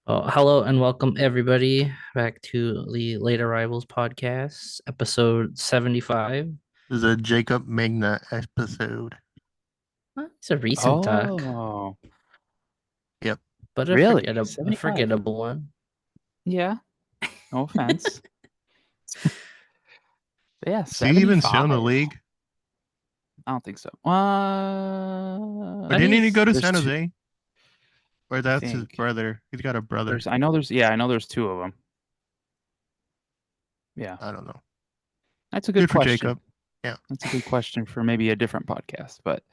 Well, hello and welcome everybody back to the Late Arrivals podcast, episode 75. This is a Jacob Magna episode. Well, it's a recent duck, Oh, Yep. but really? a 75. forgettable one. Yeah, no offense. But yeah, Is he even still in the 75. league? I don't think so. Or didn't he go to There's San two, Jose? Or I that's his think. brother. He's got a brother. I know there's two of them. Yeah, I don't know. that's a good Good for question. Jacob. Yeah. That's a good question for maybe a different podcast. But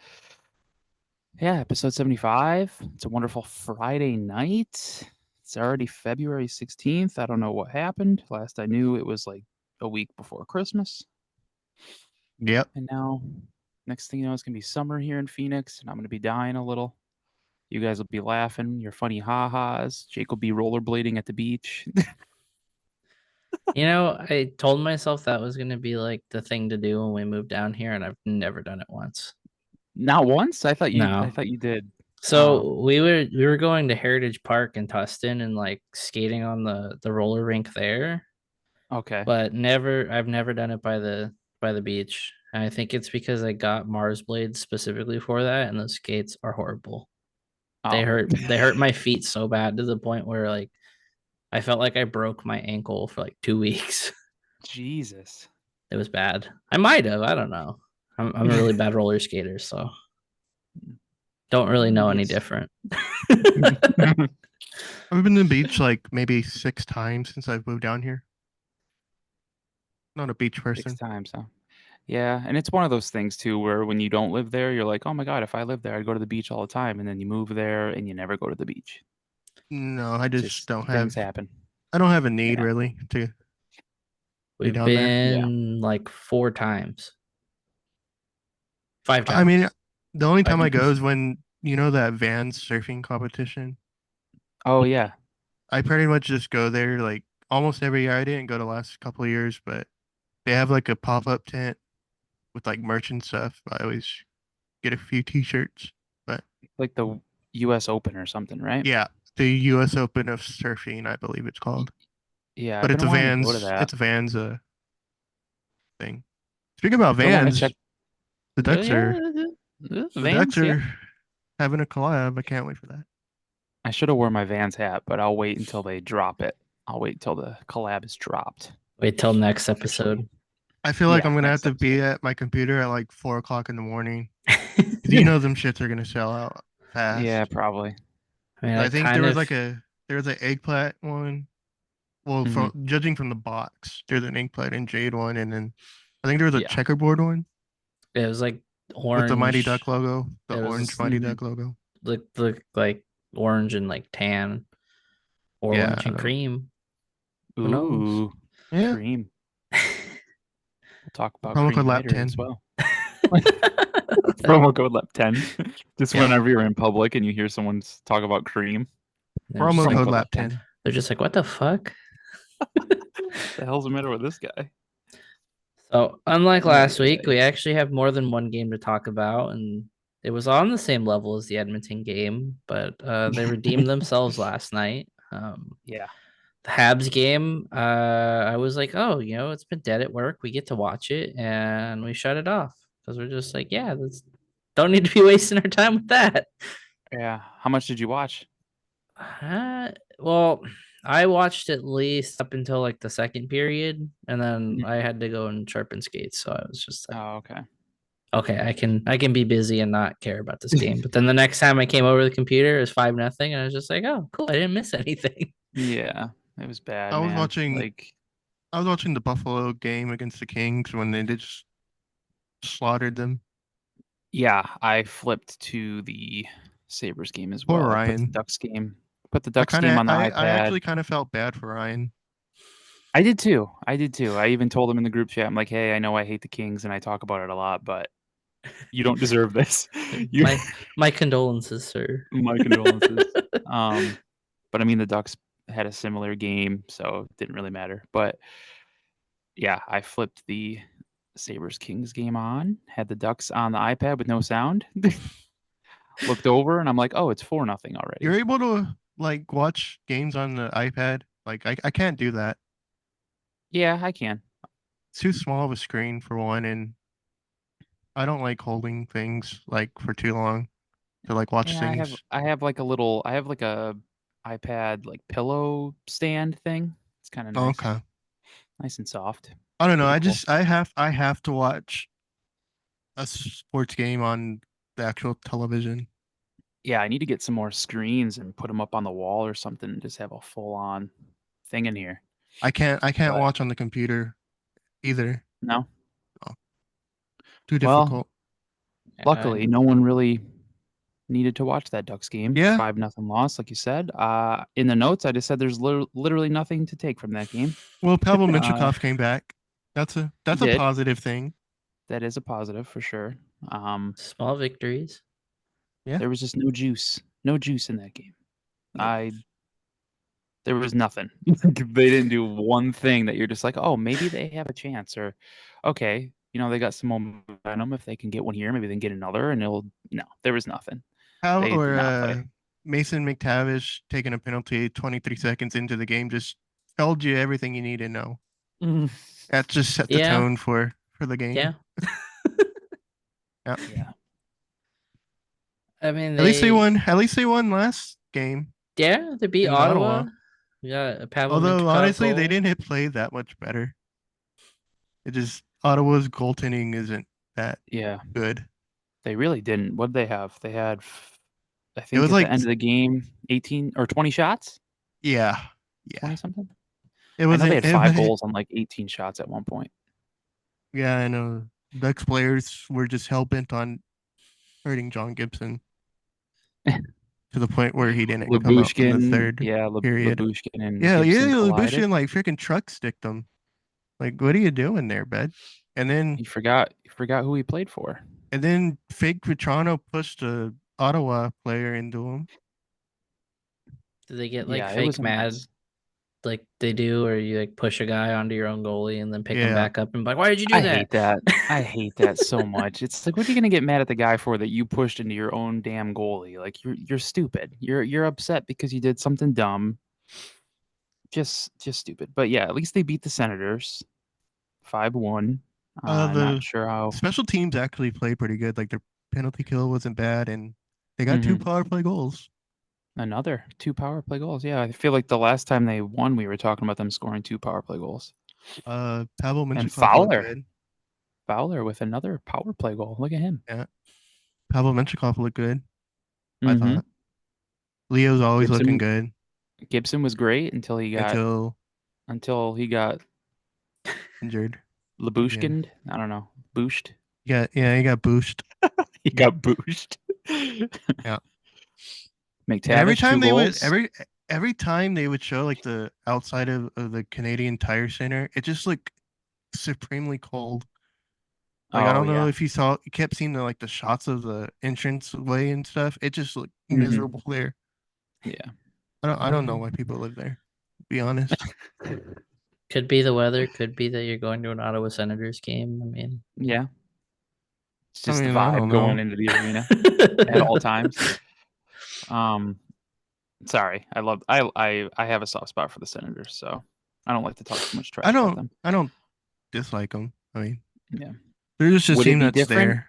yeah, episode 75. It's a wonderful Friday night. It's already February 16th. I don't know what happened. Last I knew, it was like a week before Christmas. Yep. And now, next thing you know, it's going to be summer here in Phoenix, and I'm going to be dying a little. You guys will be laughing, your funny ha-has. Jake will be rollerblading at the beach. I told myself that was going to be like the thing to do when we moved down here, and I've never done it once. Not once? I thought No. you did. Oh, So we were going to Heritage Park in Tustin and like skating on the roller rink there, okay. but I've never done it by the beach. And I think it's because I got Mars blades specifically for that, and the skates are horrible. They Oh, hurt my feet so bad to the point where like I felt like I broke my ankle for like 2 weeks. Jesus. It was bad. I might have. I don't know. I'm a really bad roller skater, so don't really know Maybe any it's different. I've been to the beach like maybe 6 times since I've moved down here. Not a beach six person. times, huh? Yeah, and it's one of those things too where when you don't live there, you're like, oh my God, if I lived there, I'd go to the beach all the time. And then you move there and you never go to the beach. No, I just Just don't things have happen. I don't have a need Yeah. really to be We've down there. Yeah. been like 4 times, 5 times. I mean, the only time I I, go is when that Vans surfing competition. oh, yeah. I pretty much just go there like almost every year. I didn't go the last couple of years, but they have like a pop-up tent with like merch and stuff. I always get a few t-shirts. But Like the US Open or something, right? yeah, the US Open of Surfing, I believe it's Y- called. Yeah, But I've it's been a wanting to go to Vans that. it's a Vans thing. Speaking about I've been wanting to check. Vans, the Ducks Yeah, are the Ducks Vans. Yeah, are having a collab. I can't wait for that. I should have worn my Vans hat, but I'll wait until they drop it. I'll wait till the collab is dropped Wait till next officially. episode. I feel like Yeah, I'm gonna have next to be episode. at my computer at like 4 o'clock in the morning. 'Cause you know them shits are gonna sell out Yeah, fast. probably. I mean, I I think kind of there was an eggplant one. Well, Hmm. from judging from the box, there's an eggplant and jade one, and then I think there was a Yeah. checkerboard one it was like with the Mighty orange. Duck logo, the It orange was Mighty Hmm. Duck logo. look like orange and like tan, or Yeah, orange and cream. Who knows? Ooh, yeah. cream. We'll talk about Promo code cream lap later as 10. well. Promo code lap 10. Just Yeah, whenever you're in public and you hear someone talk about cream, promo promo code code lap lap 10. 10. They're just like, what the fuck? The hell's the matter with this guy? So, unlike last week, Anyways. we actually have more than one game to talk about, and it was on the same level as the Edmonton game, but they redeemed themselves last night. Yeah. The Habs game, I was like, oh, it's been dead at work. We get to watch it, and we shut it off because we're just like, yeah, that's don't need to be wasting our time with that. Yeah. How much did you watch? Well, I watched at least up until like the second period, and then I Mhm. had to go and sharpen skates. So I was just like, Oh, okay. okay, I can be busy and not care about this game. But then the next time I came over the computer, it was 5-0, and I was just like, oh, cool, I didn't miss anything. Yeah, it was bad, I was man. watching Like, I was watching the Buffalo game against the Kings when they just slaughtered them. yeah, I flipped to the Sabres game as Poor well. I Ryan. put the Ducks game on the I iPad. actually kind of felt bad for Ryan. I did too. I did too. I even told him in the group chat, I'm like, hey, I know I hate the Kings and I talk about it a lot, but you don't deserve this. You, My condolences, sir. my condolences. Um, but I mean, the Ducks had a similar game, so it didn't really matter. But yeah, I flipped the Sabres Kings game on, had the Ducks on the iPad with no sound. Looked over and I'm like, oh, it's 4-0 You're already. able to like watch games on the iPad? Like I can't do that. Yeah, I can. It's too small of a screen for one, and I don't like holding things like for too long to like watch Yeah, things. I have like a iPad like pillow stand thing. It's kind of nice. Okay. Nice and soft. I don't know. Pretty cool. I have to watch a sports game on the actual television. Yeah, I need to get some more screens and put them up on the wall or something and just have a full on thing in here. I can't But watch on the computer either. no. Oh, too Well, difficult. luckily no one really needed to watch that Ducks game. Yeah. 5-0 loss, like you said. In the notes, I just said there's literally nothing to take from that game. Well, Pavel Uh, Minchikov came back. he That's a did. positive thing. That is a positive for sure. Small victories. Yeah. There was just no juice. No juice in that game. Nope. There was nothing. They didn't do one thing that you're just like, oh, maybe they have a chance, or okay, they got some momentum. If they can get one here, maybe they can get another, and it'll. No, there was nothing. How They did or not play. Mason McTavish taking a penalty 23 seconds into the game just told you everything you need to know. That just set the Yeah. tone for the game. Yeah. Yeah. Yeah. I mean, At least they won. At least they won last game Yeah, they beat in Ottawa. Ottawa. We got a Pavel Although Mintyukov honestly, they goal. didn't play that much better. It just Ottawa's goaltending isn't that Yeah. good. They really didn't. What did they have? They had, I It think, was at the like end of the game, 18 or 20 shots. yeah, 20 something. It I know they wasn't. had 5 goals on like 18 shots at one point. Yeah, I know. Ducks players were just hell bent on hurting John Gibson to the point where he didn't come out in the Labushkin, third yeah, period. Labushkin and Yeah, Gibson collided. Lucian like freaking truck sticked him. Like, what are you doing there, bud? And You forgot who he played for. then fake Vitrano pushed a Ottawa player into him. Did they get like Yeah, it was fake a mad mess. like they do, or you like push a guy onto your own goalie and then pick him Yeah. back up and be like, why did you do I that? hate that. I hate that so much. It's like, what are you gonna get mad at the guy for that you pushed into your own damn goalie? Like you're stupid. You're upset because you did something dumb. Just stupid. But yeah, at least they beat the Senators 5-1. Not The sure how. special teams actually play pretty good. Like their penalty kill wasn't bad, and they got two Mhm. power play goals. Another 2 power play goals. Yeah, I feel like the last time they won, we were talking about them scoring 2 power play goals. Pavel And Minchikov looked Fowler, good. Fowler with another power play goal. Look at him. Yeah, Pavel Minchikov looked good. I Mm-hmm. thought Leo's always looking Gibson good Gibson was great until he got injured again. Labushkined. I don't know. Booshed. Yeah, he got boosted. He got booshed. Yeah. And McTavish, 2 goals. every time they would show like the outside of the Canadian Tire Center, it just looked supremely cold. Like I Oh don't know yeah. if you kept seeing the shots of the entrance way and stuff. It just looked Mhm. miserable there. Yeah. I don't know why people live there. To be honest. Could be the weather, could be that you're going to an Ottawa Senators game. I mean, Yeah. It's I just the mean, I vibe don't going know. into the arena at all times. Sorry. I have a soft spot for the Senators, so I don't like to talk too much trash about them. I don't dislike them. I mean, Yeah. they're just a Would it team be that's different? there.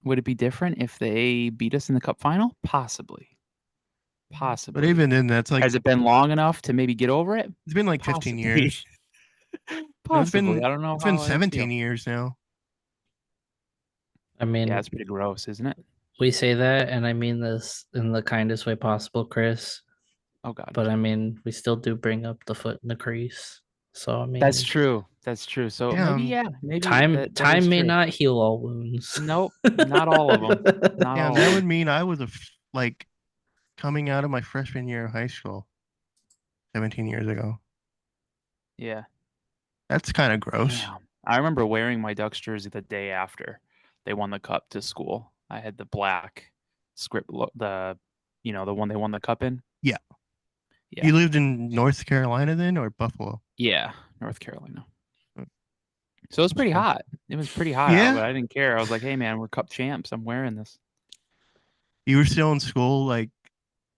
Would it be different if they beat us in the cup final? Possibly. But Possibly. even then, that's like Has it been long enough to maybe get over it? it's been like 15 Possibly. years. No, Possibly. I don't know it's been how I 17 feel. years now. I Yeah, mean, it's pretty gross, isn't it? we say that, and I mean this in the kindest way possible, Chris. Oh God. But I mean, we still do bring up the foot in the crease. So I mean, That's true. That's true. So Yeah, maybe time that is may true. not heal all wounds. Nope, not all of them. Not yeah, all that of would them. mean I was like coming out of my freshman year of high school 17 years ago. Yeah. That's kind of gross. Yeah. I remember wearing my Ducks jersey the day after they won the cup to school. I had the black script, the one they won the cup in. Yeah. Yeah. You lived in North Carolina then or Buffalo? Yeah, North Carolina. Mm. So it was pretty Cool. hot. It was pretty hot Yeah. out, but I didn't care. I was like, hey man, we're cup champs. I'm wearing this. You were still in school like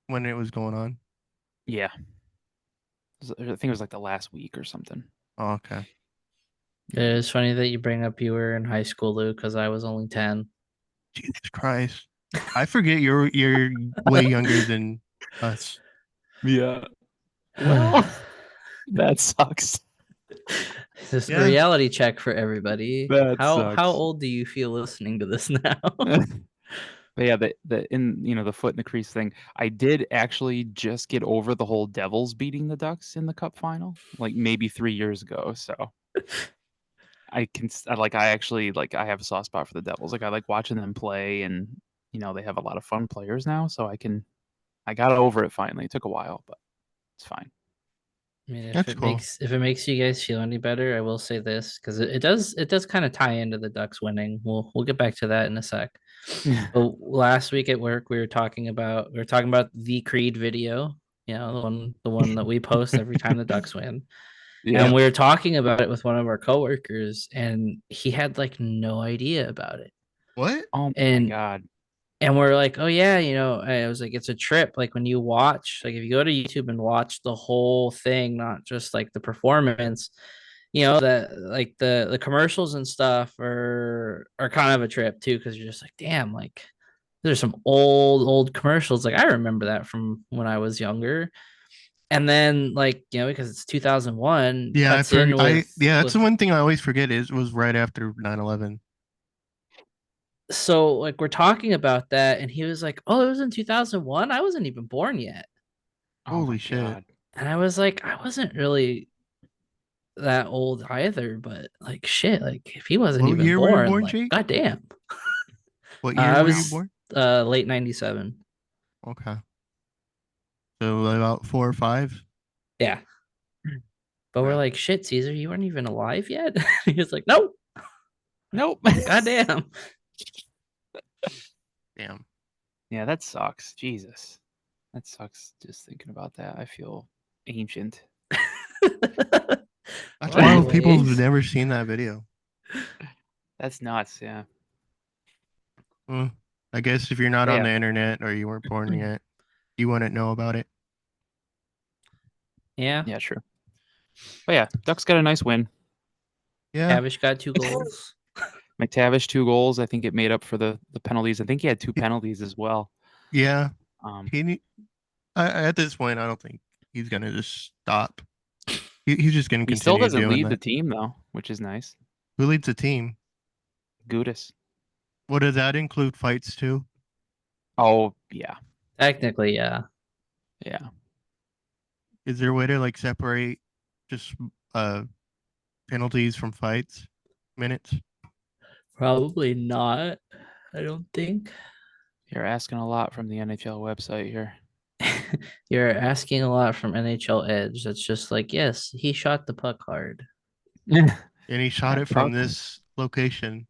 when it was going on? Yeah. I think it was like the last week or something. Oh, okay. It's funny that you bring up you were in high school, Luke, because I was only 10. Jesus Christ. I forget you're way younger than us. Yeah. Well, that sucks. This Yeah. reality check for everybody. That How sucks. old do you feel listening to this now? But yeah, the foot in the crease thing. I did actually just get over the whole Devils beating the Ducks in the Cup final, like maybe 3 years ago. So I actually I have a soft spot for the Devils. Like I like watching them play, and they have a lot of fun players now. So I got over it finally. It took a while, but it's fine. I mean, That's cool. if it makes you guys feel any better, I will say this because it does kind of tie into the Ducks winning. We'll get back to that in a sec. But last week at work, we were talking about the Creed video, the one that we post every time the Ducks win, and Yeah. we were talking about it with one of our coworkers, and he had like no idea about it, What? Oh my and god. and we're like, oh yeah, I was like, it's a trip. Like when you watch, like if you go to YouTube and watch the whole thing, not just like the performance, that like the commercials and stuff are kind of a trip too, because you're just like, damn, like there's some old commercials. Like I remember that from when I was younger. And then like, because it's 2001, Yeah, cuts in yeah, that's the with one thing I always forget is it was right after 9/11. so like we're talking about that, and he was like, oh, it was in 2001. I wasn't even born yet. Oh Holy my shit. god. And I was like, I wasn't really that old either, but like shit, like if he wasn't What even year were you born, born, like Jake? goddamn. What year I were you was born? late 97. Okay. So about 4 or 5? Yeah. But we're Yeah. like, shit, Caesar, you weren't even alive yet? He was like, nope. Nope. Goddamn. Damn. Yeah, that sucks. Jesus. That sucks just thinking about that. I feel ancient. That's Well, wild. People have anyways. never seen that video. That's nuts, yeah. Well, I guess if you're not But on yeah. the internet or you weren't born yet, you wouldn't know about it. Yeah. Yeah, true. But yeah, Ducks got a nice win. Yeah. Tavish got 2 goals. McTavish 2 goals. I think it made up for the penalties. I think he had 2 Y- penalties as well. Yeah. Um, He ne- at this point, I don't think he's gonna just stop. He's just gonna he still continue doesn't doing lead the that. team though, which is nice. Who leads the team? Gudis. What does that include? Fights too? Oh yeah, Technically, yeah. yeah. Is there a way to like separate just uh penalties from fights minutes? Probably not. I don't think. You're asking a lot from the NHL website here. You're asking a lot from NHL Edge. That's just like, yes, he shot the puck hard. Yeah, And he shot it from puck. this location.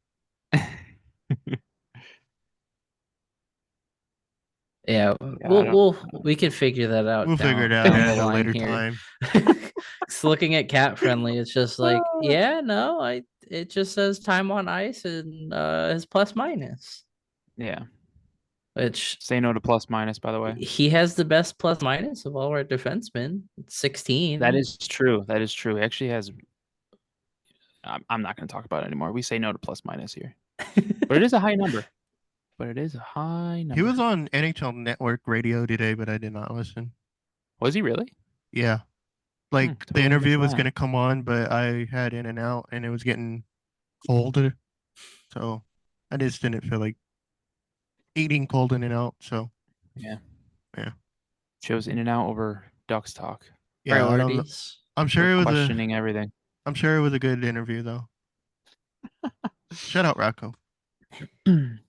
Yeah, Yeah, I don't. we could figure that out We'll figure it down out down the at a line later here. time. It's looking at cat friendly. It's just like, yeah, no, it just says time on ice and his plus minus, Yeah. which Say no to plus minus, by the way. he has the best plus minus of all our defensemen. It's That 16. is true. That is true. He actually has. I'm not going to talk about it anymore. We say no to plus minus here, but it is a high number. But it is a high He number. was on NHL Network radio today, but I did not listen. Was he really? Yeah. Like the Totally interview missed was that. gonna come on, but I had in and out and it was getting colder. So I just didn't feel like eating cold in and out. So Yeah. yeah. Chose In and Out over Ducks Talk. Yeah, I don't know. Priorities. I'm We're sure it was a questioning everything. I'm sure it was a good interview though. Shout out Rocco. Good on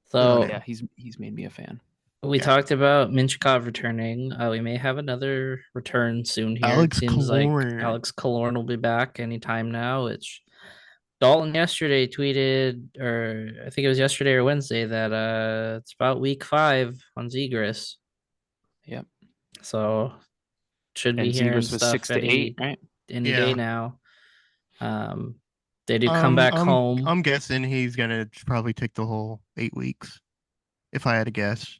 So Yeah, him. he's made me a fan. we Yeah. talked about Minchikov returning. We may have another return soon here. It Alex seems like Killorn. Alex Killorn will be back anytime now, which Dalton yesterday tweeted, or I think it was yesterday or Wednesday, that it's about week 5 on Zegras. Yep. So should be And hearing Zegers was stuff 6 to 8, right? any day Yeah. now. They do come back home. I'm guessing he's gonna probably take the whole 8 weeks, if I had to guess.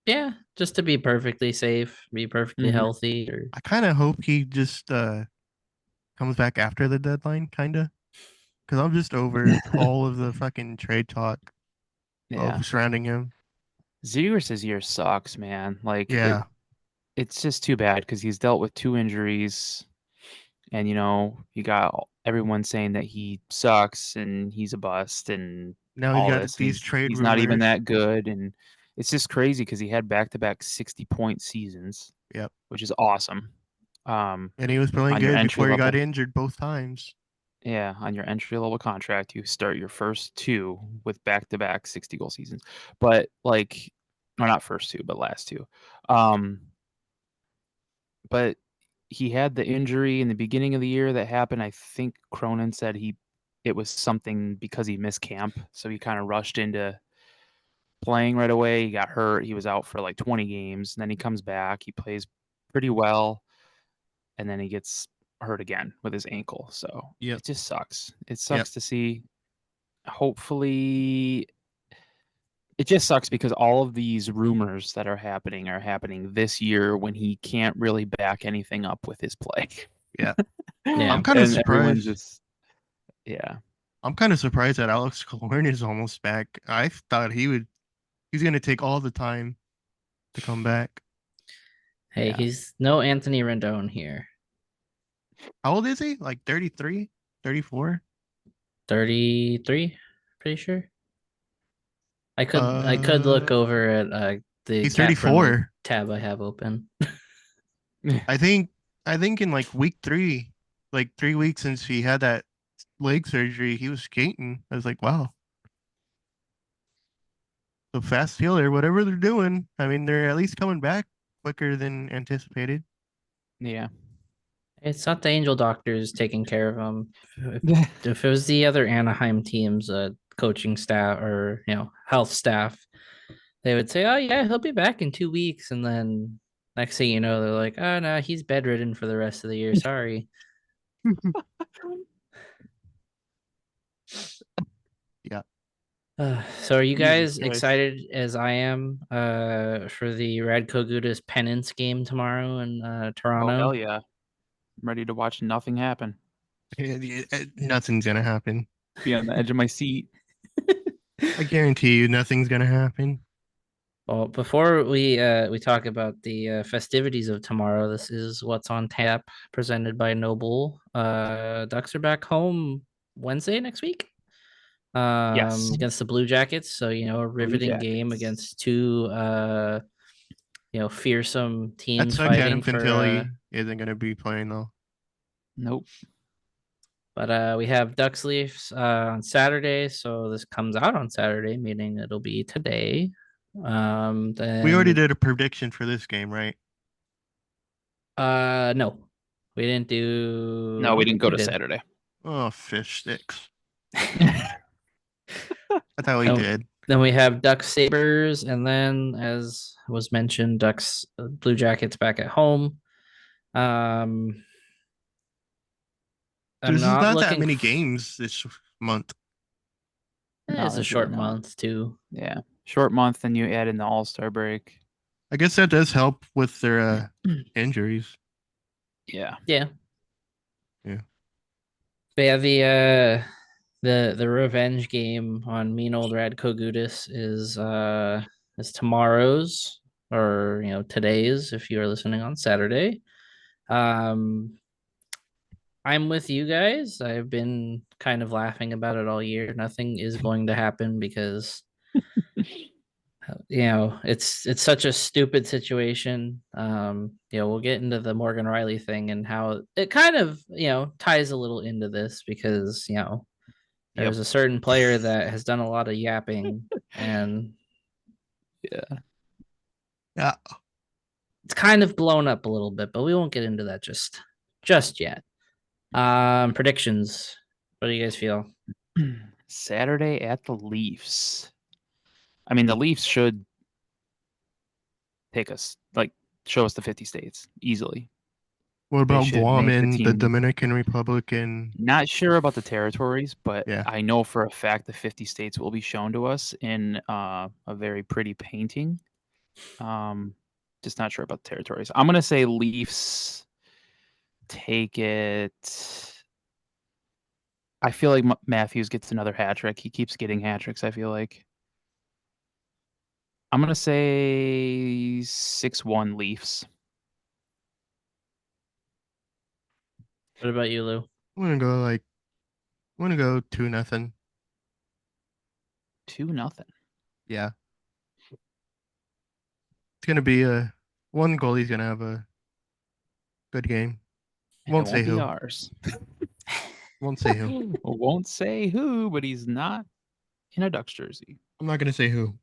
Yeah, just to be perfectly safe, be perfectly Mhm. healthy. Or I kind of hope he just comes back after the deadline, kind of, because I'm just over all of the fucking trade talk Yeah. of surrounding him. Zegers' year sucks, man. Like Yeah. it's just too bad because he's dealt with 2 injuries, and you got everyone saying that he sucks and he's a bust and Now he's all got this, and these he's trade he's not even rumors. that good, and it's just crazy because he had back-to-back 60-point seasons, Yep. which is awesome. And he was playing On your good entry before he got level, injured both times. yeah, on your entry level contract, you start your first two with back-to-back 60-goal seasons, but like, or not first two, but last two. Um, but he had the injury in the beginning of the year that happened. I think Cronin said it was something because he missed camp, so he kind of rushed into playing right away. He got hurt. He was out for like 20 games, and then he comes back. He plays pretty well, and then he gets hurt again with his ankle. So Yep. it just sucks. It Yep. sucks to see. Hopefully, it just sucks because all of these rumors that are happening this year when he can't really back anything up with his play. Yeah. I'm yeah, kind of And everyone surprised. just, yeah. I'm kind of surprised that Alex Killorn is almost back. I thought he's gonna take all the time to come back. hey, Yeah. he's no Anthony Rendon here. How old is he? Like 33, 34? 33, pretty sure. I could look Uh, over at the he's cap friendly 34. tab I have open. I think I think in like week 3, like 3 weeks since he had that leg surgery, he was skating. I was like, wow, the fast healer, whatever they're doing. I mean, they're at least coming back quicker than anticipated. Yeah. It's not the Angel Doctors taking care of him. If it was the other Anaheim team's coaching staff or health staff, they would say, "Oh yeah, he'll be back in 2 weeks," and then next thing you know, they're like, "Oh no, he's bedridden for the rest of the year. Sorry." Yeah. So are you Jesus guys Christ. excited as I am for the Radko Gudas penance game tomorrow in Oh, hell Toronto? yeah. I'm ready to watch nothing happen. Nothing's gonna happen. Be on the edge of my seat. I guarantee you, nothing's gonna happen. Well, before we talk about the festivities of tomorrow, this is what's on tap presented by Noble. Ducks are back home Wednesday next week Yes. against the Blue Jackets. So, a Blue riveting game Jackets. against two fearsome That teams sucks. fighting Adam for Fantilli isn't gonna be playing though. Nope. but we have Ducks Leafs on Saturday, so this comes out on Saturday, meaning it'll be today. We already Then did a prediction for this game, right? no. We didn't do No, we no, didn't go we to did. Saturday. Oh, fish sticks. I thought we Then, did. then we have Ducks Sabres, and then as was mentioned, Ducks Blue Jackets back at home. Um I'm There's just not not that looking many games this month. No, it's a there's really short not. month too. Yeah. Short month, then you add in the All-Star break. I guess that does help with their injuries. Yeah. Yeah. Yeah. But yeah, the revenge game on mean old Radko Gudas is tomorrow's or today's if you are listening on Saturday. Um I'm with you guys. I've been kind of laughing about it all year. Nothing is going to happen because it's such a stupid situation. We'll get into the Morgan Riley thing and how it kind of ties a little into this because Yep. there's a certain player that has done a lot of yapping and Yeah. Yeah. it's kind of blown up a little bit, but we won't get into that just yet. Predictions. What do you guys feel? Saturday at the Leafs. I mean, the Leafs should take us, like, show us the 50 states easily. What They about should Guam make the and the team. Dominican Republic and Not sure about the territories, but yeah. I know for a fact the 50 states will be shown to us in a very pretty painting. Just not sure about the territories. I'm gonna say Leafs take it. I feel like Matthews gets another hat trick. He keeps getting hat tricks, I feel like. I'm gonna say 6-1 Leafs. What about you, Lou? I'm gonna go 2-0. 2-0. Yeah. It's gonna be one goalie's gonna have a good game. And it Won't say won't be who. ours. Won't say who. Won't say who, but he's not in a Ducks jersey. I'm not gonna say who.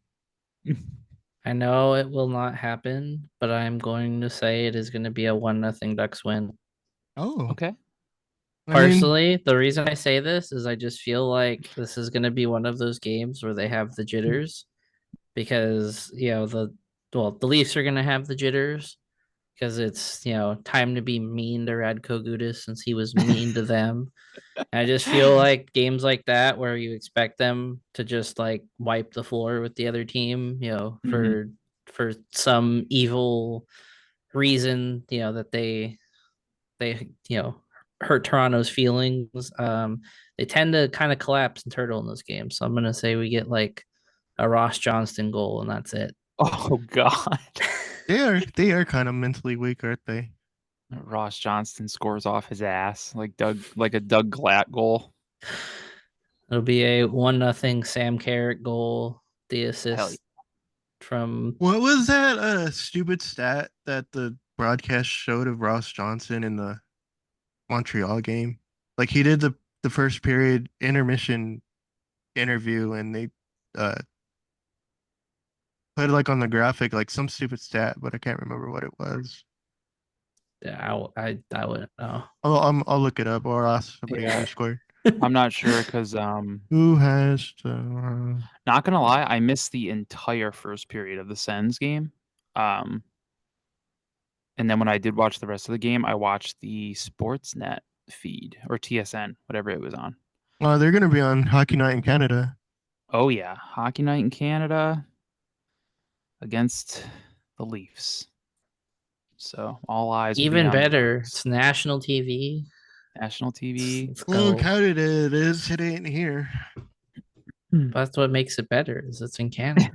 I know it will not happen, but I'm going to say it is going to be a 1-0 Ducks win. Oh, Okay. I mean, Personally, the reason I say this is I just feel like this is going to be one of those games where they have the jitters because, the Leafs are going to have the jitters because it's, time to be mean to Radko Gudas since he was mean to them. And I just feel like games like that where you expect them to just like wipe the floor with the other team, Mhm. for some evil reason, that they hurt Toronto's feelings. They tend to kind of collapse and turtle in those games. So I'm gonna say we get like a Ross Johnston goal and that's it. Oh God. they are kind of mentally weak, aren't they? Ross Johnston scores off his ass like a Doug Glatt goal. It'll be a 1-0 Sam Carrick goal. The Hell yeah. assist from What was that stupid stat that the broadcast showed of Ross Johnson in the Montreal game? Like he did the first period intermission interview and they uh put it like on the graphic like some stupid stat, but I can't remember what it was. I wouldn't know. I'll look it up or ask somebody in Yeah. Discord. I'm not sure because Who has not gonna lie, I missed the entire first period of the Sens game. Um, and then when I did watch the rest of the game, I watched the Sportsnet feed or TSN, whatever it was on. they're gonna be on Hockey Night in Canada. Oh yeah, Hockey Night in Canada against the Leafs. So all eyes will be Even on the better, Ducks. it's national TV. National Let's, TV. let's Well, go. Canada it is. It ain't here. That's what makes it better is it's in Canada.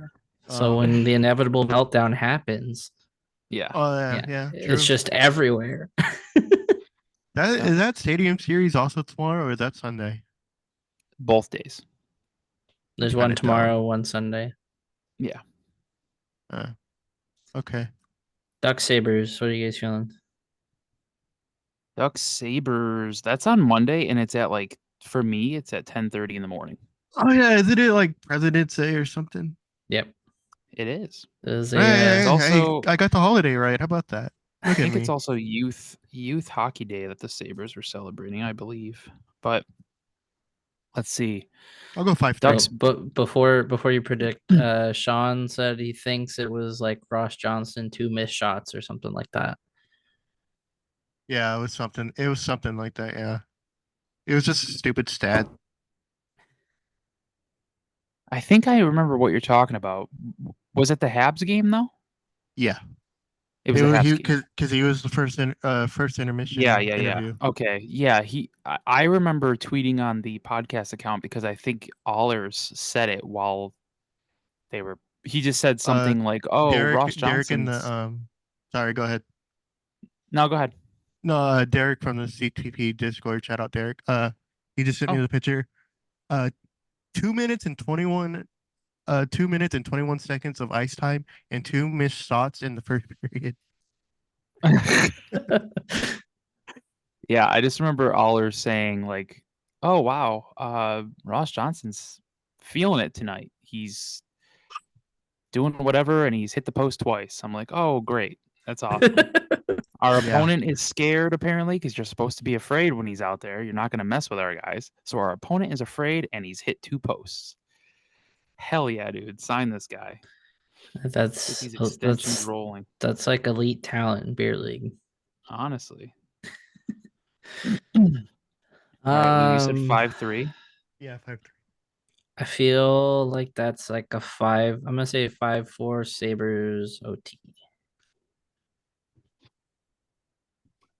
So Oh, when the inevitable meltdown happens, Yeah. oh yeah, yeah, yeah, it's true. just everywhere. That Yep. is that Stadium Series also tomorrow or is that Sunday? Both days. That's There's kind one of dumb. tomorrow, one Sunday. Yeah. Uh, okay. Duck Sabers, what are you guys feeling? Ducks Sabers. That's on Monday, and it's at for me, it's at 10:30 in the morning. Oh yeah, isn't it like President's Day or something? Yep. It is. There's Hey, It's a also I got the holiday right. How about that? I Look at think it's me. also youth hockey day that the Sabres were celebrating, I believe. But let's see. I'll go 5-3. Ducks. but before you predict, Sean said he thinks it was like Ross Johnson 2 missed shots or something like that. Yeah, it was something. It was something like that. Yeah, it was just a stupid stat. I think I remember what you're talking about. Was it the Habs game though? Yeah, It was it the was Habs he game. because he was the first Yeah, intermission yeah, yeah. interview. Okay. Yeah, I remember tweeting on the podcast account because I think Allers said it while he just said Uh, something like, "Oh, Ross Derek in the Johnson's." Sorry, go ahead. No, go ahead. No, Derek from the CTP Discord. Shout out Derek. He just sent me Oh. the picture. Uh, 2 minutes and 21. 2 minutes and 21 seconds of ice time and two missed shots in the first period. Yeah, I just remember Allers saying like, "Oh wow, Ross Johnson's feeling it tonight. He's doing whatever, and he's hit the post twice." I'm like, "Oh, great, that's awesome." Our Yeah, opponent is scared apparently because you're supposed to be afraid when he's out there. You're not going to mess with our guys. So our opponent is afraid, and he's hit 2 posts. Hell yeah, dude! Sign this guy. Get That's these extensions rolling. that's like elite talent in beer league. Honestly. All right, Lou. You said Um, 5-3. yeah, 5-3. I feel like that's like a five. I'm gonna say 5-4 Sabres OT.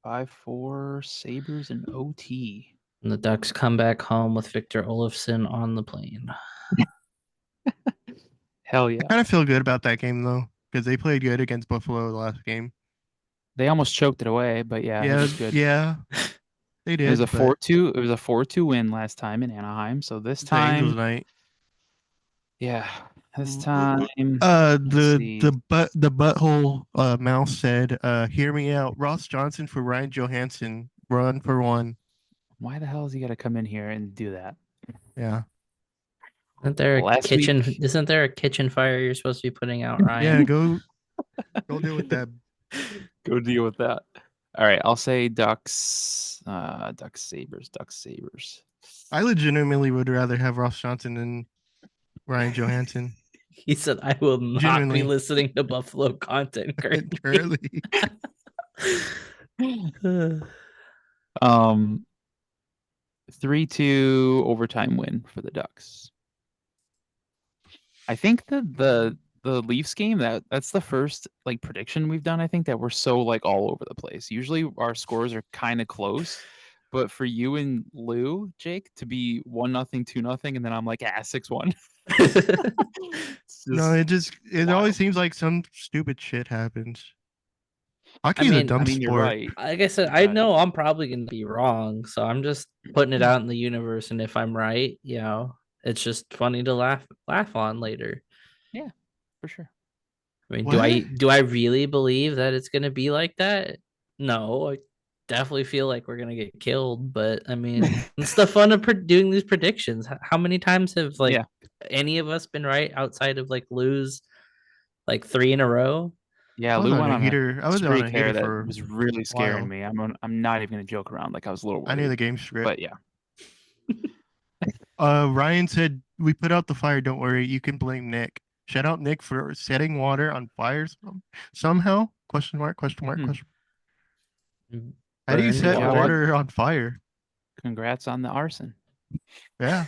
5-4 Sabres and OT. And the Ducks come back home with Victor Olofsson on the plane. Hell I yeah. kind of feel good about that game though, because they played good against Buffalo the last game. They almost choked it away, but yeah, it Yeah, was good. yeah, they It was a did, but 4-2. It was a 4-2 win last time in Anaheim. So this it's the Angels time, night. yeah, this L- time, let's the see. butthole mouse said, "Hear me out. Ross Johnson for Ryan Johansson, run for one." Why the hell has he got to come in here and do that? Yeah, Last week, Isn't there a kitchen fire you're supposed to be putting out, yeah. Ryan? Go deal with that. go deal with that. All right, I'll say Ducks, Ducks, Sabres, Ducks, Sabres. I legitimately would rather have Ross Johnson than Ryan Johansson. He said, I will not be Genuinely, listening to Buffalo content currently. currently. um, 3-2 overtime win for the Ducks. I think the Leafs game that's the first like prediction we've done. I think that we're so like all over the place. Usually our scores are kind of close, but for you and Lou, Jake, to be 1-0, 2-0, and then I'm like 6-1. It's No, just it always wild. seems like some stupid shit happens. I Hockey is a mean, dumb You're sport. right. like I said, I But know I'm probably going to be wrong. So I'm just putting it out in the universe. And if I'm right, it's just funny to laugh on later. yeah, for sure. I mean, What? do I really believe that it's gonna be like that? No, I definitely feel like we're gonna get killed. But I mean, it's the fun of doing these predictions. How many times have like Yeah. any of us been right outside of like lose like three in a row? Yeah, Lou went on a I was on a streak heater here that for was really a scaring while. me. I'm not even gonna joke around. Like I was a little I knew worried. the game script. But yeah. Ryan said, "We put out the fire. Don't worry. You can blame Nick. Shout out Nick for setting water on fire somehow? Question mark? Question mark? Hmm. Question. How do you Burned Good set job. water. water on fire? Congrats on the arson. Yeah.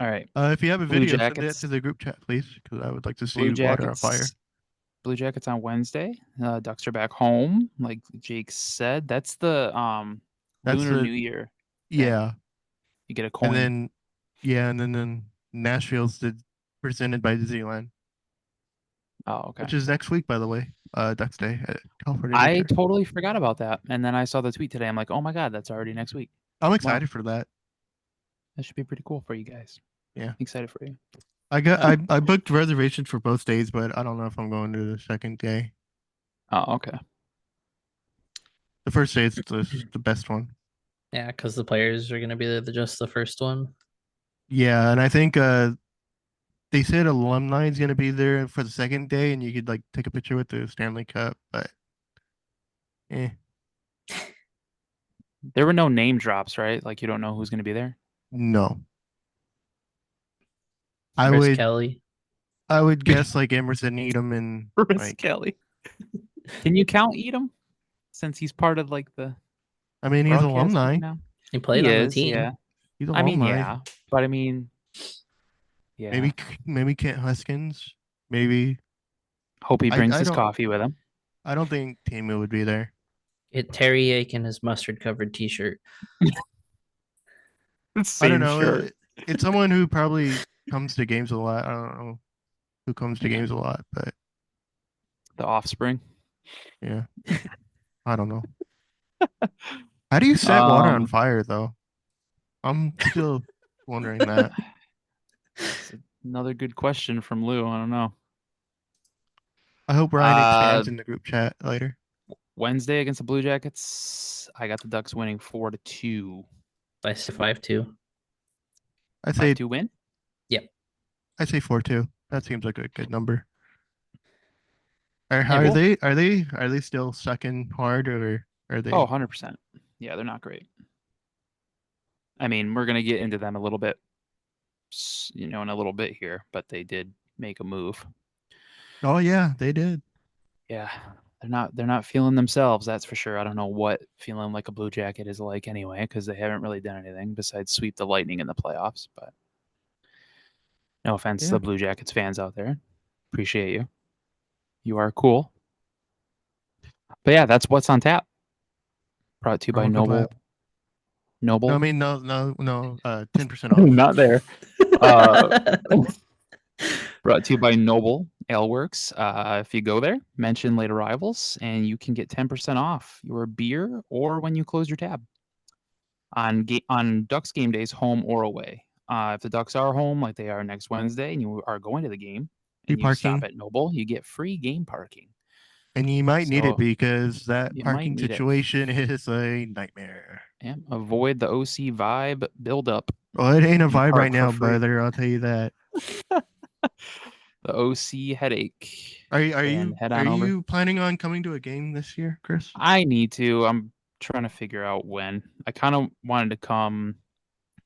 All right. If you have a Blue video, send it to Jackets. the group chat, please, because I would like to Blue see water on fire. Jackets. Blue Jackets on Wednesday. Ducks are back home, like Jake said. That's the That's Lunar the New Year thing. Yeah, You get a and coin. then then Nashville's presented by Disneyland, Oh, okay. which is next week, by the way. Ducks Day at California I Adventure. totally forgot about that. And then I saw the tweet today. I'm like, oh my God, that's already next week. I'm Wow. excited for that. That should be pretty cool for you guys. Yeah. Excited for you. I booked reservations for both days, but I don't know if I'm going to the second day. Oh, okay. The first day is the best one. Yeah, because the players are gonna be just the first one. Yeah, and I think they said alumni is gonna be there for the second day, and you could like take a picture with the Stanley Cup, but eh, There were no name drops, right? Like you don't know who's going to be there. no. I Chris would Kelly. I would guess like Emerson Needham and Chris like Kelly. Can you count Edom since he's part of like the I mean he's broadcast team alumni. now? He played He on the is, yeah. team. He's I mean, alumni. yeah, but I mean, yeah. Maybe Kent Huskins. Maybe Hope he brings I his don't coffee with him. I don't think Timu would be there. It Terry Aiken his mustard covered T-shirt. I don't Same know. shirt. It's someone who probably comes to games a lot. I don't know who comes to games a lot, but The Offspring. yeah, I don't know. How do you set water on Um, fire though? I'm still wondering that. it's another good question from Lou. I don't know. I hope Ryan Uh, expands in the group chat later. Wednesday against the Blue Jackets, I got the Ducks winning 4-2. I say 5-2. I say 5-2 win. Yep. I say 4-2. That seems like a good number. Yeah. Cool. Are they still sucking hard or are Oh, they 100%. Yeah, they're not great. I mean, we're gonna get into them a little bit, in a little bit here, but they did make a move. Oh yeah, they did. Yeah. they're not feeling themselves, that's for sure. I don't know what feeling like a Blue Jacket is like anyway, because they haven't really done anything besides sweep the Lightning in the playoffs. But no offense to Yeah. the Blue Jackets fans out there. Appreciate you. You are cool. But yeah, that's what's on tap. Brought to you by Promo code Noble. lap. No, I Noble. mean no. 10% off. Not there. Uh, brought to you by Noble Aleworks. If you go there, mention late arrivals, and you can get 10% off your beer or when you close your tab on Ducks game days, home or away. If the Ducks are home, like they are next Wednesday, and you are going to the game, Free and you stop parking. at Noble, you get free game parking. And you might need it So because that you might parking need it. situation is a nightmare. Yeah, avoid the OC vibe buildup Well, it ain't a and vibe right park for now, free. brother. I'll tell you that. The OC headache. Are you are And you head are on over. you planning on coming to a game this year, Chris? I need to. I'm trying to figure out when. I kind of wanted to come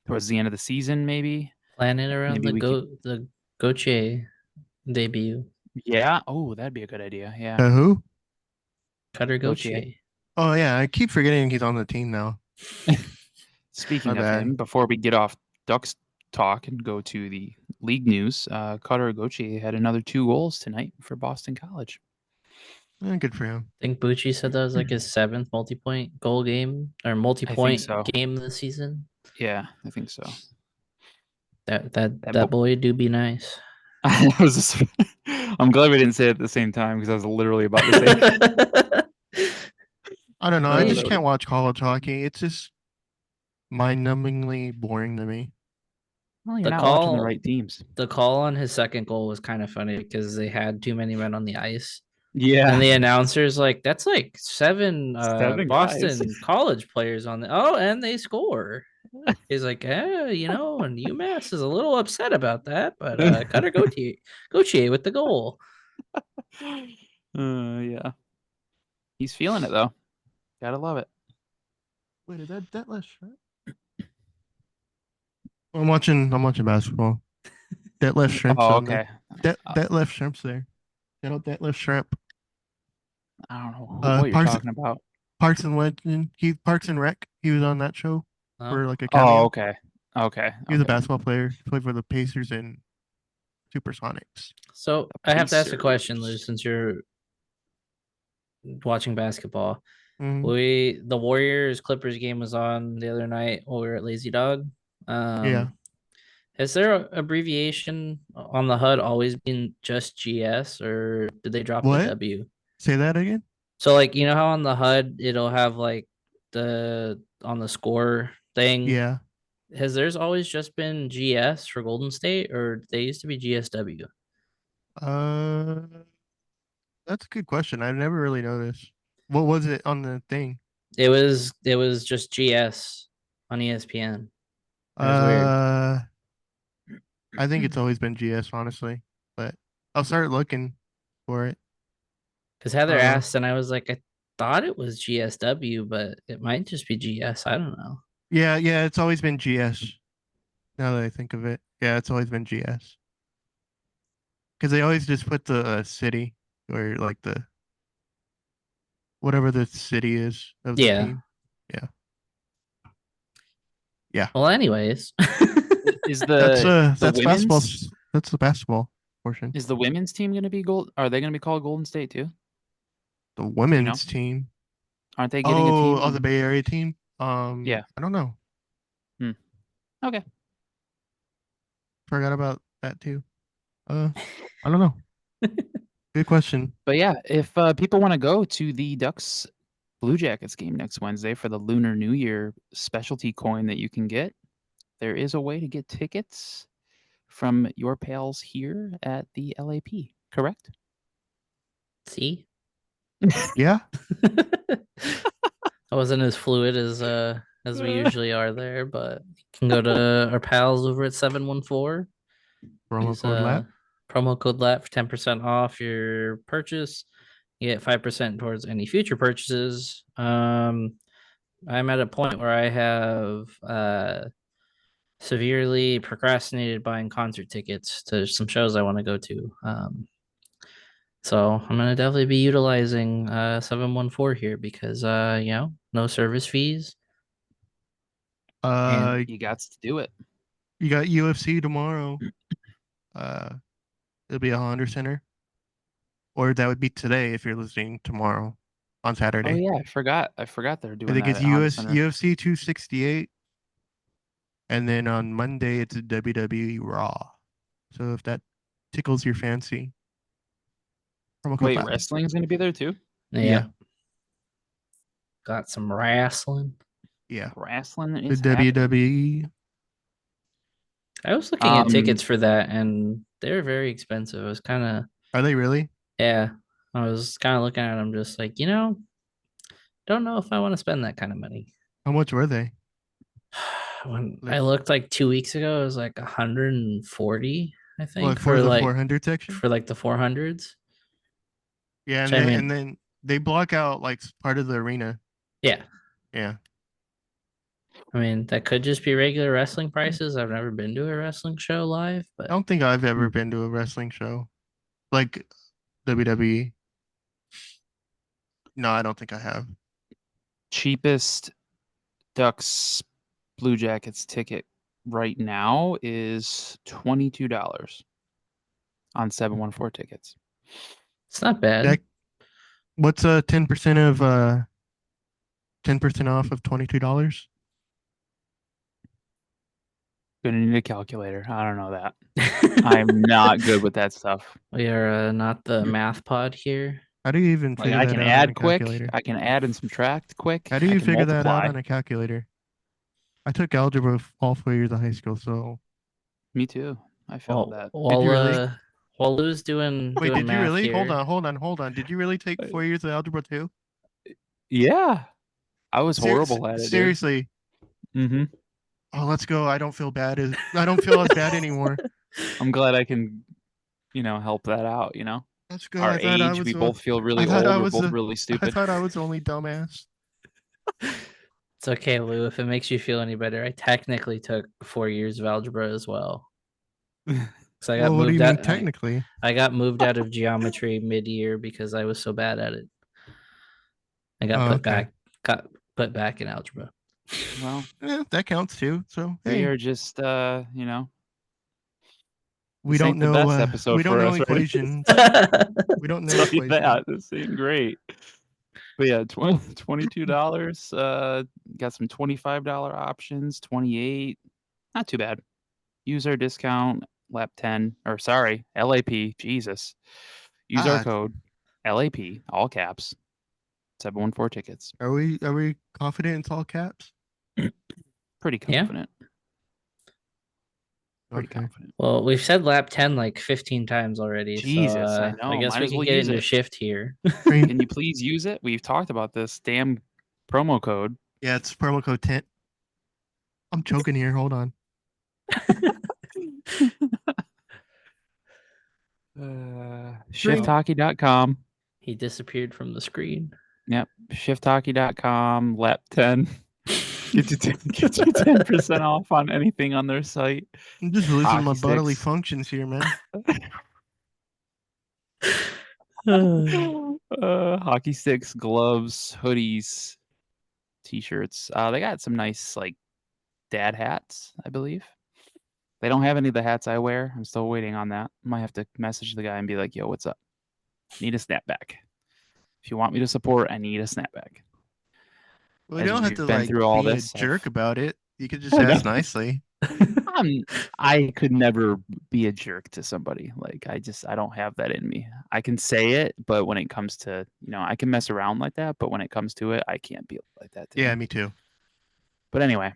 towards the end of the season, maybe. Planning around Maybe we could. the Goche debut. Yeah. Oh, that'd be a good idea. Yeah. Who? Cutter Gauthier. Goche. Oh yeah, I keep forgetting he's on the team now. My Speaking of bad. him, before we get off Ducks talk and go to the league news, Cutter Gauthier had another 2 goals tonight for Boston College. Good for him. I think Bucci said that was like his 7th multi-point goal game or I think multi-point so. game this season. Yeah, I think so. That boy do be nice. I'm glad we didn't say it at the same time because I was literally about to say it. I don't know. I Hey. just can't watch college hockey. It's just mind-numbingly boring to me. Well, you're The not watching the call right teams. the call on his second goal was kind of funny because they had too many men on the ice. Yeah. And the announcer's like, that's like 7 7 guys. Boston college players on the and they score. He's like, yeah, and UMass is a little upset about that, but Cutter Gauthier with the goal. Yeah. He's feeling it though. Gotta love it. Wait, is that left shrimp? I'm watching basketball. That left shrimp's Oh, on there. okay. That left shrimp's there. That left shrimp. I don't know what you're Parks talking about. Parks and Legend. Parks and Rec. He was on that show for like a Oh, cameo. okay. Okay. He was a basketball player. He played for the Pacers and Supersonics. So I have to ask a question, Lou, Pacers. since you're watching basketball. Mhm. The Warriors Clippers game was on the other night while we were at Lazy Dog. Yeah. Has their abbreviation on the HUD always been just GS, or did they drop the What? W? Say that again. So like how on the HUD it'll have like the on the score thing. Yeah. Has theirs always just been GS for Golden State, or did they used to be GSW? Uh, that's a good question. I've never really noticed. What was it on the thing? It was just GS on ESPN. It was weird. I think it's always been GS, honestly, but I'll start looking for it. Because Heather Uh, asked, and I was like, I thought it was GSW, but it might just be GS. I don't know. yeah, it's always been GS. Now that I think of it, yeah, it's always been GS. Because they always just put the city or like the whatever the city is of the Yeah. team. Yeah. Yeah. Well, anyways, Is That's the that's basketball. women's That's the basketball portion. is the women's team going to be gold? Are they going to be called Golden State too? The Do you know? women's team. Aren't they getting a team? Oh, the Bay Area team. Yeah. I don't know. Okay. Forgot about that too. I don't know. Good question. But yeah, if people want to go to the Ducks Blue Jackets game next Wednesday for the Lunar New Year specialty coin that you can get, there is a way to get tickets from your pals here at the LAP, correct? see, Yeah. I wasn't as fluid as we usually are there, but you can go to our pals over at 714. Promo Use code lap. promo code LAP for 10% off your purchase. You get 5% towards any future purchases. I'm at a point where I have severely procrastinated buying concert tickets to some shows I want to go to. So I'm gonna definitely be utilizing 714 here because no service fees. And Uh, you got to do it. you got UFC tomorrow. Uh, it'll be a Honda Center, or that would be today if you're listening tomorrow on Oh Saturday. yeah, I forgot. I forgot they're I doing think that it's at Honda Center. UFC 268, and then on Monday it's a WWE Raw. So if that tickles your fancy, promo code Wait, LAP. wrestling's gonna be there too? Yeah, Yeah, got some wrestling. yeah. Wrestling The is happening. WWE. I was looking at Um, tickets for that and they're very expensive. I was kind of Are they really? yeah, I was kind of looking at them just like, don't know if I want to spend that kind of money. How much were they? When Like, I looked like 2 weeks ago, it was like 140, I like think, for the 400 section? for like the 400s. Yeah, Which and I then mean, they block out like part of the arena. yeah. Yeah. I mean, that could just be regular wrestling prices. I've never been to a wrestling show live, I but don't think I've ever hmm, been to a wrestling show like WWE. No, I don't think I have. cheapest Ducks Blue Jackets ticket right now is $22 on 714 tickets. it's not bad. That what's 10% off of $22? Gonna need a calculator. I don't know that. I'm not good with that stuff. We are not the math pod here. How do you even Like figure I that can out on a add quick, calculator? I can add and subtract quick, How do I you can figure that out multiply. on a calculator? I took algebra all 4 years of high school, so Me too. I failed Well, that. did you really? while Lou's doing Wait, doing did you math really? Hold here. on, hold on, hold on. Did you really take Uh, 4 years of algebra too? Yeah, I was horrible at it, dude. Seriously. Mm-hmm. Oh, let's go. I don't feel as bad anymore. I'm glad I can, help that out. Let's go. Our age, we both feel really old. We're both really I stupid. thought I was the only dumbass. It's okay, Lou. If it makes you feel any better, I technically took 4 years of algebra as well. So I got Well, what do you moved mean out. technically? I got moved out of geometry mid-year because I was so bad at it. I Oh, okay. got put back in algebra. Well, That counts too. So, we hey, are just, this ain't the best we episode don't for know us, right? equations. We don't know Tell you equations. that. This ain't great. But yeah, $22. Got some $25 options, 28. Not too bad. User discount, lap 10, or sorry, LAP. Jesus. Use our God, code LAP, all caps, 714 tickets. are we confident it's all caps? Pretty Yeah. confident. Pretty Okay. confident. Well, we've said lap 10 like 15 times already, so Jesus, I I know. guess Might we as can well get use into it. shift here. Train. Can you please use it? We've talked about this damn promo code. Yeah, it's promo code 10. I'm choking here. Hold on. Train. Shifthockey.com. He disappeared from the screen. Yep. Shifthockey.com, lap 10. Get you 10% off on anything on their site. I'm just losing my Hockey bodily sticks. functions here, man. Hockey sticks, gloves, hoodies, t-shirts. They got some nice like dad hats, I believe. They don't have any of the hats I wear. I'm still waiting on that. Might have to message the guy and be like, "Yo, what's up? Need a snapback. If you want me to support, I need a snapback." We As don't have we've to been like through all be a this, jerk about it. You could just I know. ask nicely. I could never be a jerk to somebody. Like I don't have that in me. I can say it, but when it comes to, I can mess around like that, but when it comes to it, I can't be like that to Yeah, him. me too. But anyway,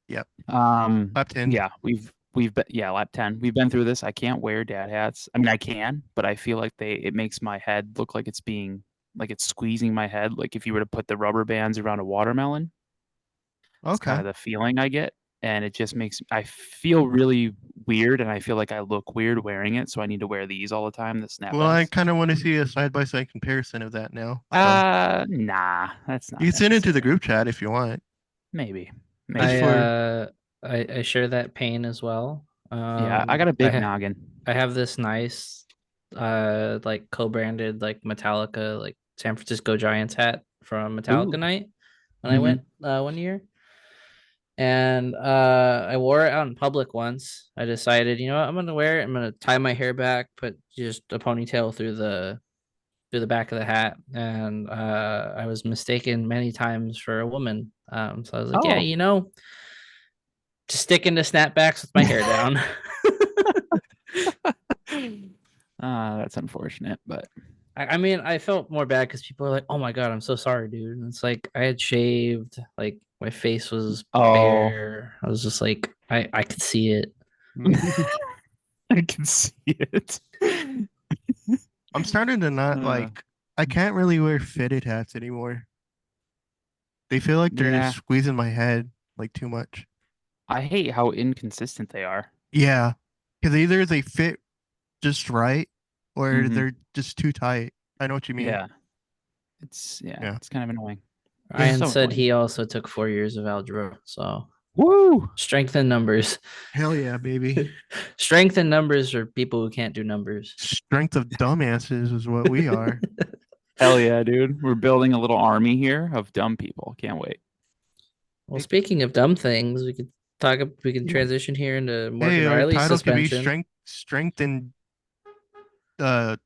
Yep. um, Lap 10. yeah, we've been lap 10. We've been through this. I can't wear dad hats. I mean, I can, but I feel like it makes my head look like it's squeezing my head. Like if you were to put the rubber bands around a watermelon, it's kind Okay. of the feeling I get. And it just makes I feel really weird, and I feel like I look weird wearing it. So I need to wear these all the time, the Well, I snapbacks. kind of want to see a side by side comparison of that now. So Nah, that's you not can send it to the necessary. group chat if you want. Maybe, Just I maybe. for uh I share that pain as well. Yeah, I got a big noggin. I have this nice like co-branded like Metallica like San Francisco Giants hat from Metallica Ooh. night when I Hmm. went one year. And I wore it out in public once. I decided, you know what, I'm gonna wear it. I'm gonna tie my hair back, put just a ponytail through the back of the hat, and I was mistaken many times for a woman. So I was like, yeah, Oh. you know, just sticking to snapbacks with my hair down. That's unfortunate, but I mean, I felt more bad because people were like, "Oh my god, I'm so sorry, dude." And it's like I had shaved, like my face was oh, bare. I was just like, I could see it. I can see it. I'm starting to not Uh, like. I can't really wear fitted hats anymore. They feel like they're just yeah, squeezing my head like too much. I hate how inconsistent they are. Yeah, because either they fit just right or Hmm. they're just too tight. I know what you mean. Yeah, Yeah. it's kind of annoying. Yeah. Ryan So said annoying. he also took 4 years of algebra, so Woo! strength in numbers. Hell yeah, baby. Strength in numbers for people who can't do numbers. Strength of dumbasses is what we are. Hell yeah, dude. We're building a little army here of dumb people. Can't wait. Well, speaking of dumb things, we could talk. We can transition here into Morgan Hey, our Riley's title could be suspension. strength and uh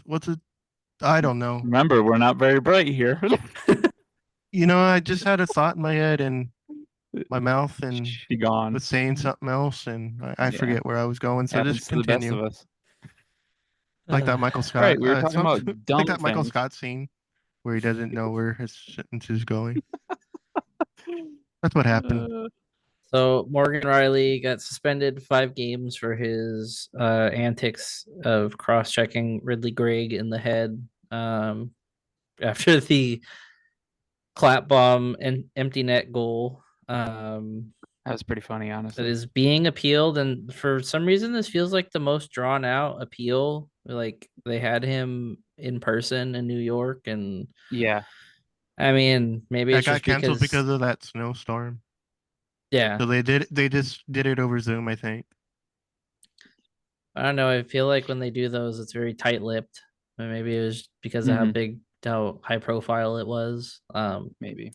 what's it? I don't know. Remember, we're not very bright here. You know, I just had a thought in my head and my mouth and She gone. was saying something else and I Yeah, forget where I was going. So just happens to the best continue. of us. Like that Michael All right, Scott we were talking about like dumb that Michael things. Scott scene where he doesn't know where his sentence is going. That's what happened. Uh, So Morgan Riley got suspended 5 games for his antics of cross-checking Ridley Gregg in the head after the clap bomb and empty net goal. that was pretty funny, That honestly. is being appealed, and for some reason, this feels like the most drawn out appeal. Like they had him in person in New York, and Yeah. I mean, maybe That it's got just canceled because, because of that snowstorm. yeah, So they just did it over Zoom, I think. I don't know. I feel like when they do those, it's very tight-lipped. But maybe it was because of Hmm. how high profile it was. Maybe.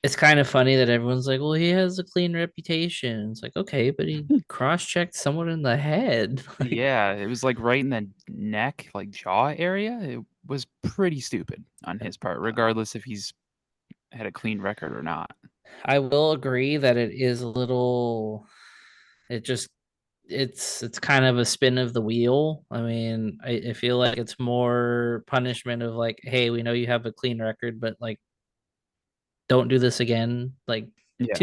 It's kind of funny that everyone's like, "Well, he has a clean reputation." It's like, okay, but he cross-checked someone in the head. Like, Yeah, it was like right in the neck, like jaw area. It was pretty stupid on his part, regardless if he's had a clean record or not. I will agree that it is a little. It just it's kind of a spin of the wheel. I mean, I feel like it's more punishment of like, hey, we know you have a clean record, but like don't do this again. Like Yeah.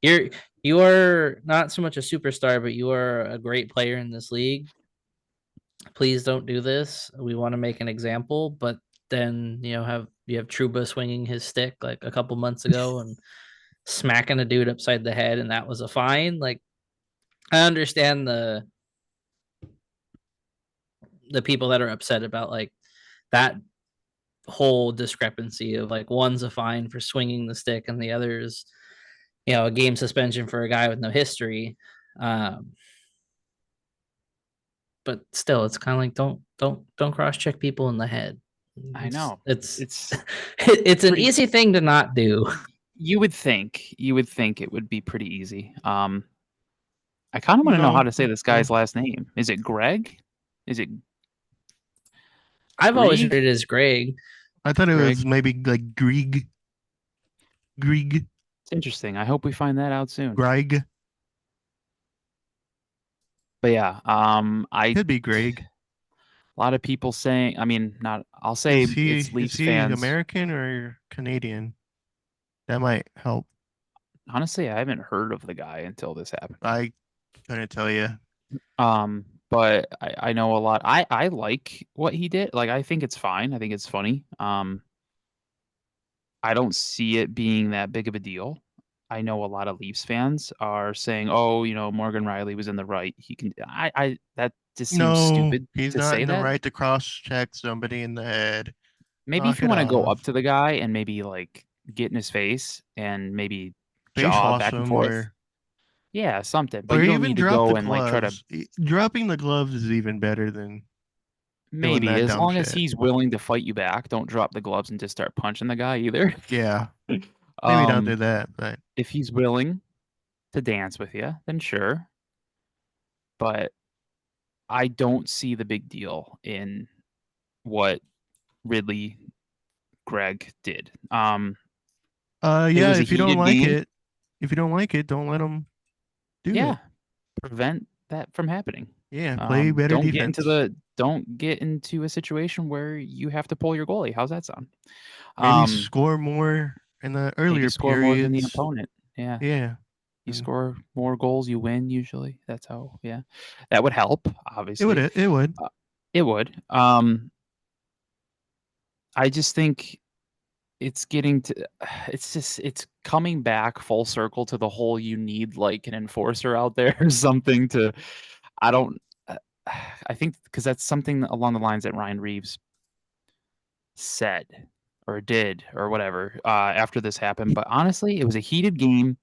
you're you are not so much a superstar, but you are a great player in this league. Please don't do this. We want to make an example, but then have Truba swinging his stick like a couple months ago and smacking a dude upside the head, and that was a fine. Like I understand the people that are upset about like that whole discrepancy of like one's a fine for swinging the stick and the other's a game suspension for a guy with no history. Um, but still, it's kind of like don't cross check people in the head. I It's know. it's It's it's an pretty easy thing to not do. you would think it would be pretty easy. I kind of want to know how No. to say this guy's last name. Is it Greg? Is it I've always heard Grieg? it as Greg. I thought it Greg? was maybe like Grieg, It's interesting. I hope we find that out soon. Greg. But yeah, I Could be Greg. a lot of people saying, I mean, not I'll say it's Is Leafs he fans. American or Canadian? That might help. Honestly, I haven't heard of the guy until this happened. I couldn't tell you. But I know a lot. I like what he did. Like I think it's fine. I think it's funny. I don't see it being that big of a deal. I know a lot of Leafs fans are saying, "Oh, Morgan Riley was in the right. He can." I that just seems No, stupid he's to not say in the that. right to cross-check somebody in the head. Maybe if Knock you it want to go up off. to the guy and maybe like get in his face and maybe Face jaw wash back and him forth. or Yeah, something. But Or you don't even need to drop the go and like try to gloves. Dropping the gloves is even better than doing maybe that as dumb long as shit. he's willing to fight you back, don't drop the gloves and just start punching the guy either. Yeah, maybe don't do Um, that, but if he's willing to dance with you, then sure. But I don't see the big deal in what Ridley Greg did. It yeah, was a heated game. if you don't like it, don't let them do Yeah, it. prevent that from happening. Yeah, play better defense. Don't get into a situation where you have to pull your goalie. How's that sound? Maybe Um, score more in the maybe earlier score more than the periods. opponent. Yeah. Yeah, You and score more goals, you win usually. That's how, yeah. That would help, it would obviously. it would. It would. I just think it's getting to it's coming back full circle to the whole you need like an enforcer out there or something to I don't uh, I think because that's something along the lines that Ryan Reeves said or did or whatever after this happened. But honestly, it was a heated game.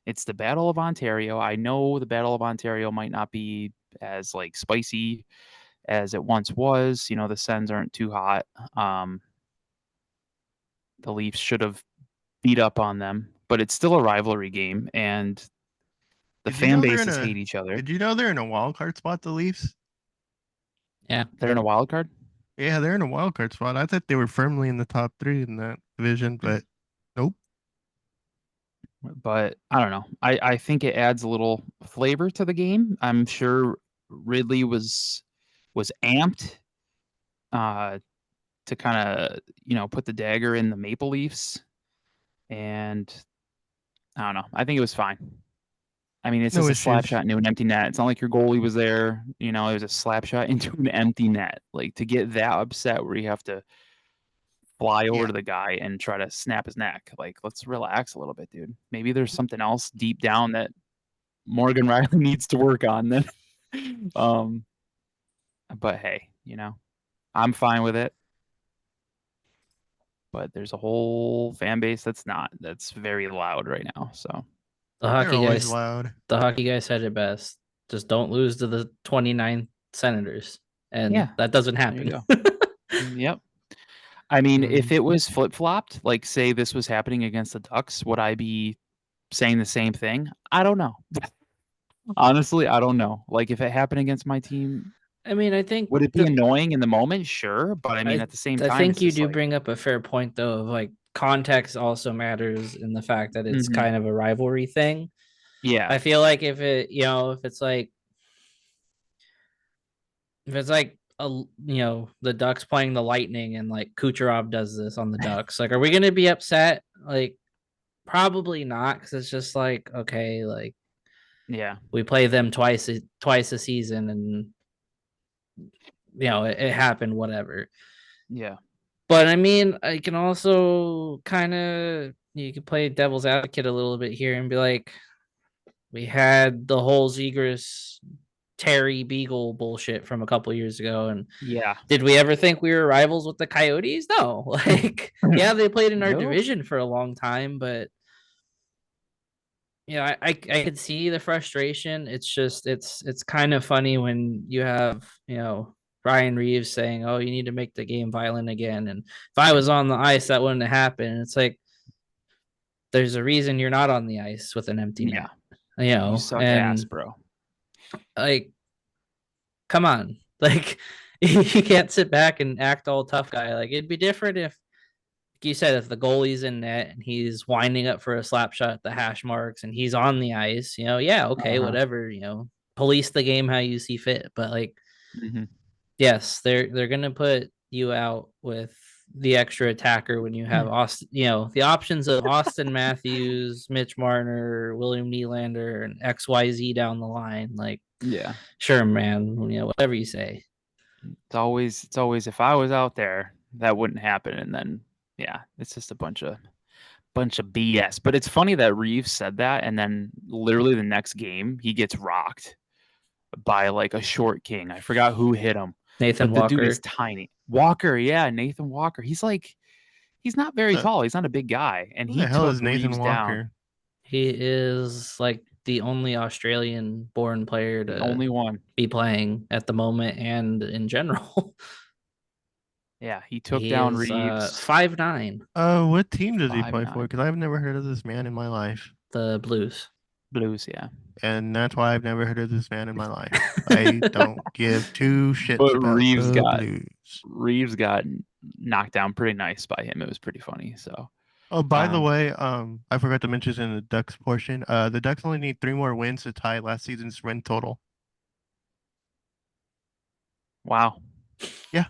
It's the Battle of Ontario. I know the Battle of Ontario might not be as like spicy as it once was. You know, the Sens aren't too hot. Um, the Leafs should have beat up on them, but it's still a rivalry game, and the Did you fan know they're in bases hate a? each other. Did you know they're in a wild card spot? The Leafs. Yeah. They're in a wild card, Yeah, they're in a wild card spot. I thought they were firmly in the top three in that division, but nope. but I don't know. I think it adds a little flavor to the game. I'm sure Ridley was amped uh, to kind of put the dagger in the Maple Leafs, and I don't know. I think it was fine. I mean, it's No just a slap issues. shot into an empty net. It's not like your goalie was there. You know, it was a slap shot into an empty net. Like to get that upset where you have to fly over Yeah. to the guy and try to snap his neck. Like, let's relax a little bit, dude. Maybe there's something else deep down that Morgan Riley needs to work on then. um, but hey, I'm fine with it. But there's a whole fan base that's not. That's very loud right now. So The They're hockey always guys, loud. the hockey guy said it best. Just don't lose to the 29 Senators. And yeah, that doesn't there you happen. go. Yep. I mean, if Mm, it was flip flopped, like say this was happening against the Ducks, would I be saying the same thing? I don't know. Honestly, I don't know. Like if it happened against my team, I mean, I think would it be the annoying in the moment? Sure, but I mean I at the same I time, think it's you just do like, bring up a fair point though of like context also matters in the fact that it's mhm. kind of a rivalry thing. Yeah, I feel like if it, if it's like the Ducks playing the Lightning and like Kucherov does this on the Ducks, like are we gonna be upset? Like probably not because it's just like okay, like yeah, we play them twice a season and it happened, whatever. yeah, But I mean, I can also kind of you can play devil's advocate a little bit here and be like, we had the whole Zegras Terry Beagle bullshit from a couple years ago, and yeah. did we ever think we were rivals with the Coyotes? No. Like, yeah, they played in our Nope. division for a long time, but I could see the frustration. It's just it's kind of funny when you have Ryan Reeves saying, "Oh, you need to make the game violent again." And if I was on the ice, that wouldn't have happened. It's like there's a reason you're not on the ice with an empty Yeah, net, you suck ass, and bro. like, come on, like you can't sit back and act all tough guy. Like it'd be different if you said if the goalie's in net and he's winding up for a slap shot at the hash marks and he's on the ice, yeah, okay, Uh-huh. whatever, police the game how you see fit. But like, Mhm. yes, they're gonna put you out with the extra attacker when you have Austin, the options of Austin Matthews, Mitch Marner, William Nylander, and XYZ down the line. Like, Yeah. sure, man, whatever you say. It's always if I was out there, that wouldn't happen. And then yeah, it's just a bunch of BS. But it's funny that Reeves said that, and then literally the next game he gets rocked by like a short king. I forgot who hit him, Nathan but the dude is Walker. tiny. Walker, yeah, Nathan Walker. He's not very the, tall. He's not a big guy, and who he the hell took is Nathan Reeves down. Walker? He is like the only Australian-born player The to only one. be playing at the moment and in general. Yeah, he took He down is Reeves 5'9", What team does he play for? 5'9". Because I've never heard of this man in my life, the Blues. Blues, yeah. and that's why I've never heard of this man in my life. I don't give two shits But about the Blues. Reeves got knocked down pretty nice by him. It was pretty funny. So, Oh, by the um, way, I forgot to mention this in the Ducks portion. The Ducks only need 3 more wins to tie last season's win total. wow. Yeah.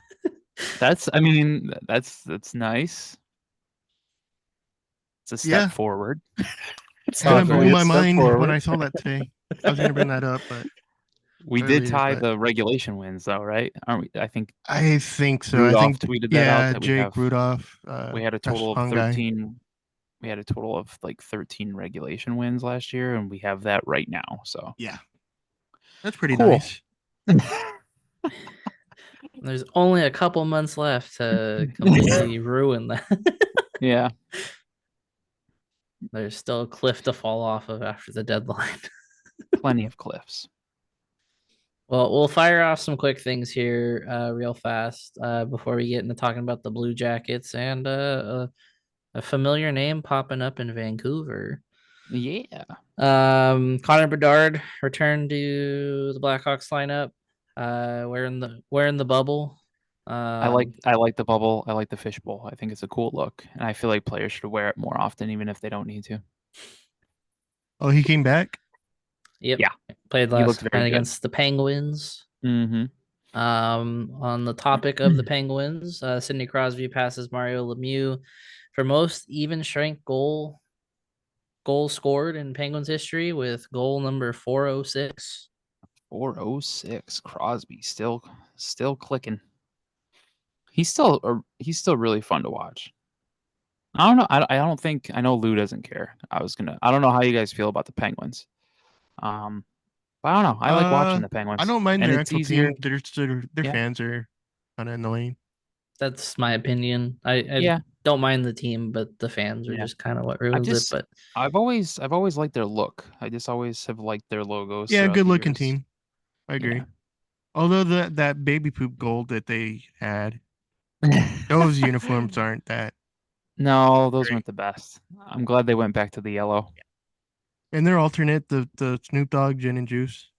I mean, that's nice. It's a step Yeah, forward. It's kind Well, of blew definitely a my step mind when forward. I saw that today. I was gonna bring that up, but We did earlier, tie but the regulation wins though, right? Aren't we? I think I think so. I Rudolph think, tweeted that out yeah, that Jake Rudolph, we had a that's total of Hung guy. 13. We had a total of like 13 regulation wins last year, and we have that right now. So Yeah, that's pretty cool. nice. there's only a couple months left to completely ruin that. Yeah. There's still a cliff to fall off of after the deadline. Plenty of cliffs. Well, we'll fire off some quick things here, real fast, before we get into talking about the Blue Jackets and a familiar name popping up in Vancouver. Yeah. Connor Bedard returned to the Blackhawks lineup, wearing the bubble. I like the bubble. I like the fishbowl. I think it's a cool look, and I feel like players should wear it more often, even if they don't need to. Oh, he came back. Yep, Yeah, played he looked last very night good. against the Penguins. Mm-hmm. On the topic of the Penguins, Sidney Crosby passes Mario Lemieux for most even strength goal scored in Penguins history with goal number 406. 406. Crosby still clicking. He's still really fun to watch. I don't know. I don't think I know Lou doesn't care. I don't know how you guys feel about the Penguins. But I don't know. I like watching the I Penguins, don't mind and their it's actual easier. team. Their Yeah, fans are kind of annoying. That's my opinion. I yeah, don't mind the team, but the fans are yeah. just kind of what I've ruins it. just But I've always liked their look. I just always have liked their logos Yeah, throughout good the looking years. team. I Yeah. agree. Although that baby poop gold that they had, those uniforms aren't that No, those great. weren't the best. I'm glad they went back to the yellow. And their alternate, the Snoop Dogg gin and juice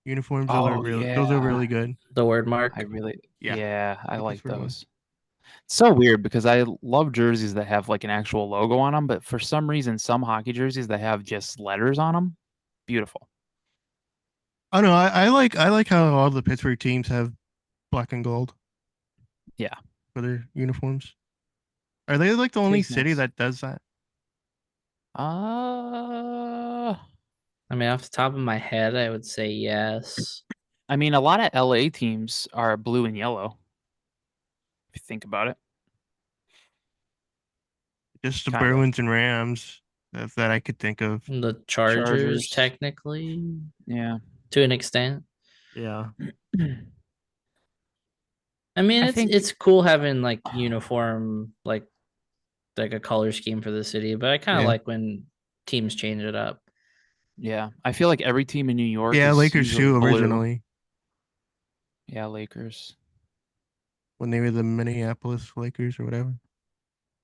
uniforms, Oh those are yeah. really good. the word mark. Yeah, Yeah, I those like were good. those. It's so weird because I love jerseys that have like an actual logo on them, but for some reason, some hockey jerseys that have just letters on them, beautiful. I don't know. I like how all the Pittsburgh teams have black and gold Yeah, for their uniforms. Are they like the it only is city nice. that does that? Uh, I mean, off the top of my head, I would say yes. I mean, a lot of LA teams are blue and yellow. If you think about it, Just the kind of. Bruins and Rams that I could think of. The Chargers, Chargers, technically, yeah. to an extent. Yeah. I mean, I think, it's cool having like uniform, like a color scheme for the city, but I kind of Yeah. like when teams change it up. yeah, I feel like every team in New York Yeah, is Lakers usually too blue. originally Yeah, Lakers. when they were the Minneapolis Lakers or whatever.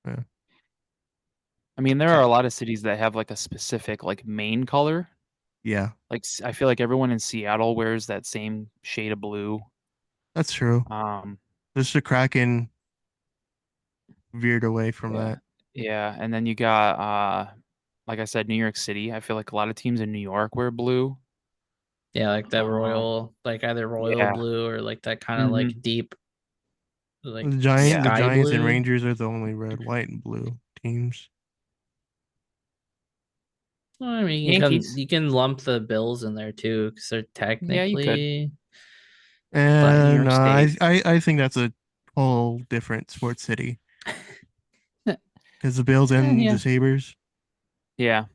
Yeah. I mean, there are a lot of cities that have like a specific like main color. Yeah, Like I feel like everyone in Seattle wears that same shade of blue. that's true. Um, Just the Kraken veered away from yeah, that. yeah, and then you got like I said, New York City. I feel like a lot of teams in New York wear blue. Yeah, like that Um, royal, like either royal yeah, blue or like that kind of like hmm deep, like yeah, The sky Giants and blue. Rangers are the only red, white, and blue teams. Well, I mean, Yankees. you can lump the Bills in there too because they're Yeah, you could. technically, but New And York State. I think that's a whole different sports city Eh, because the Bills and yeah, the Sabers. yeah.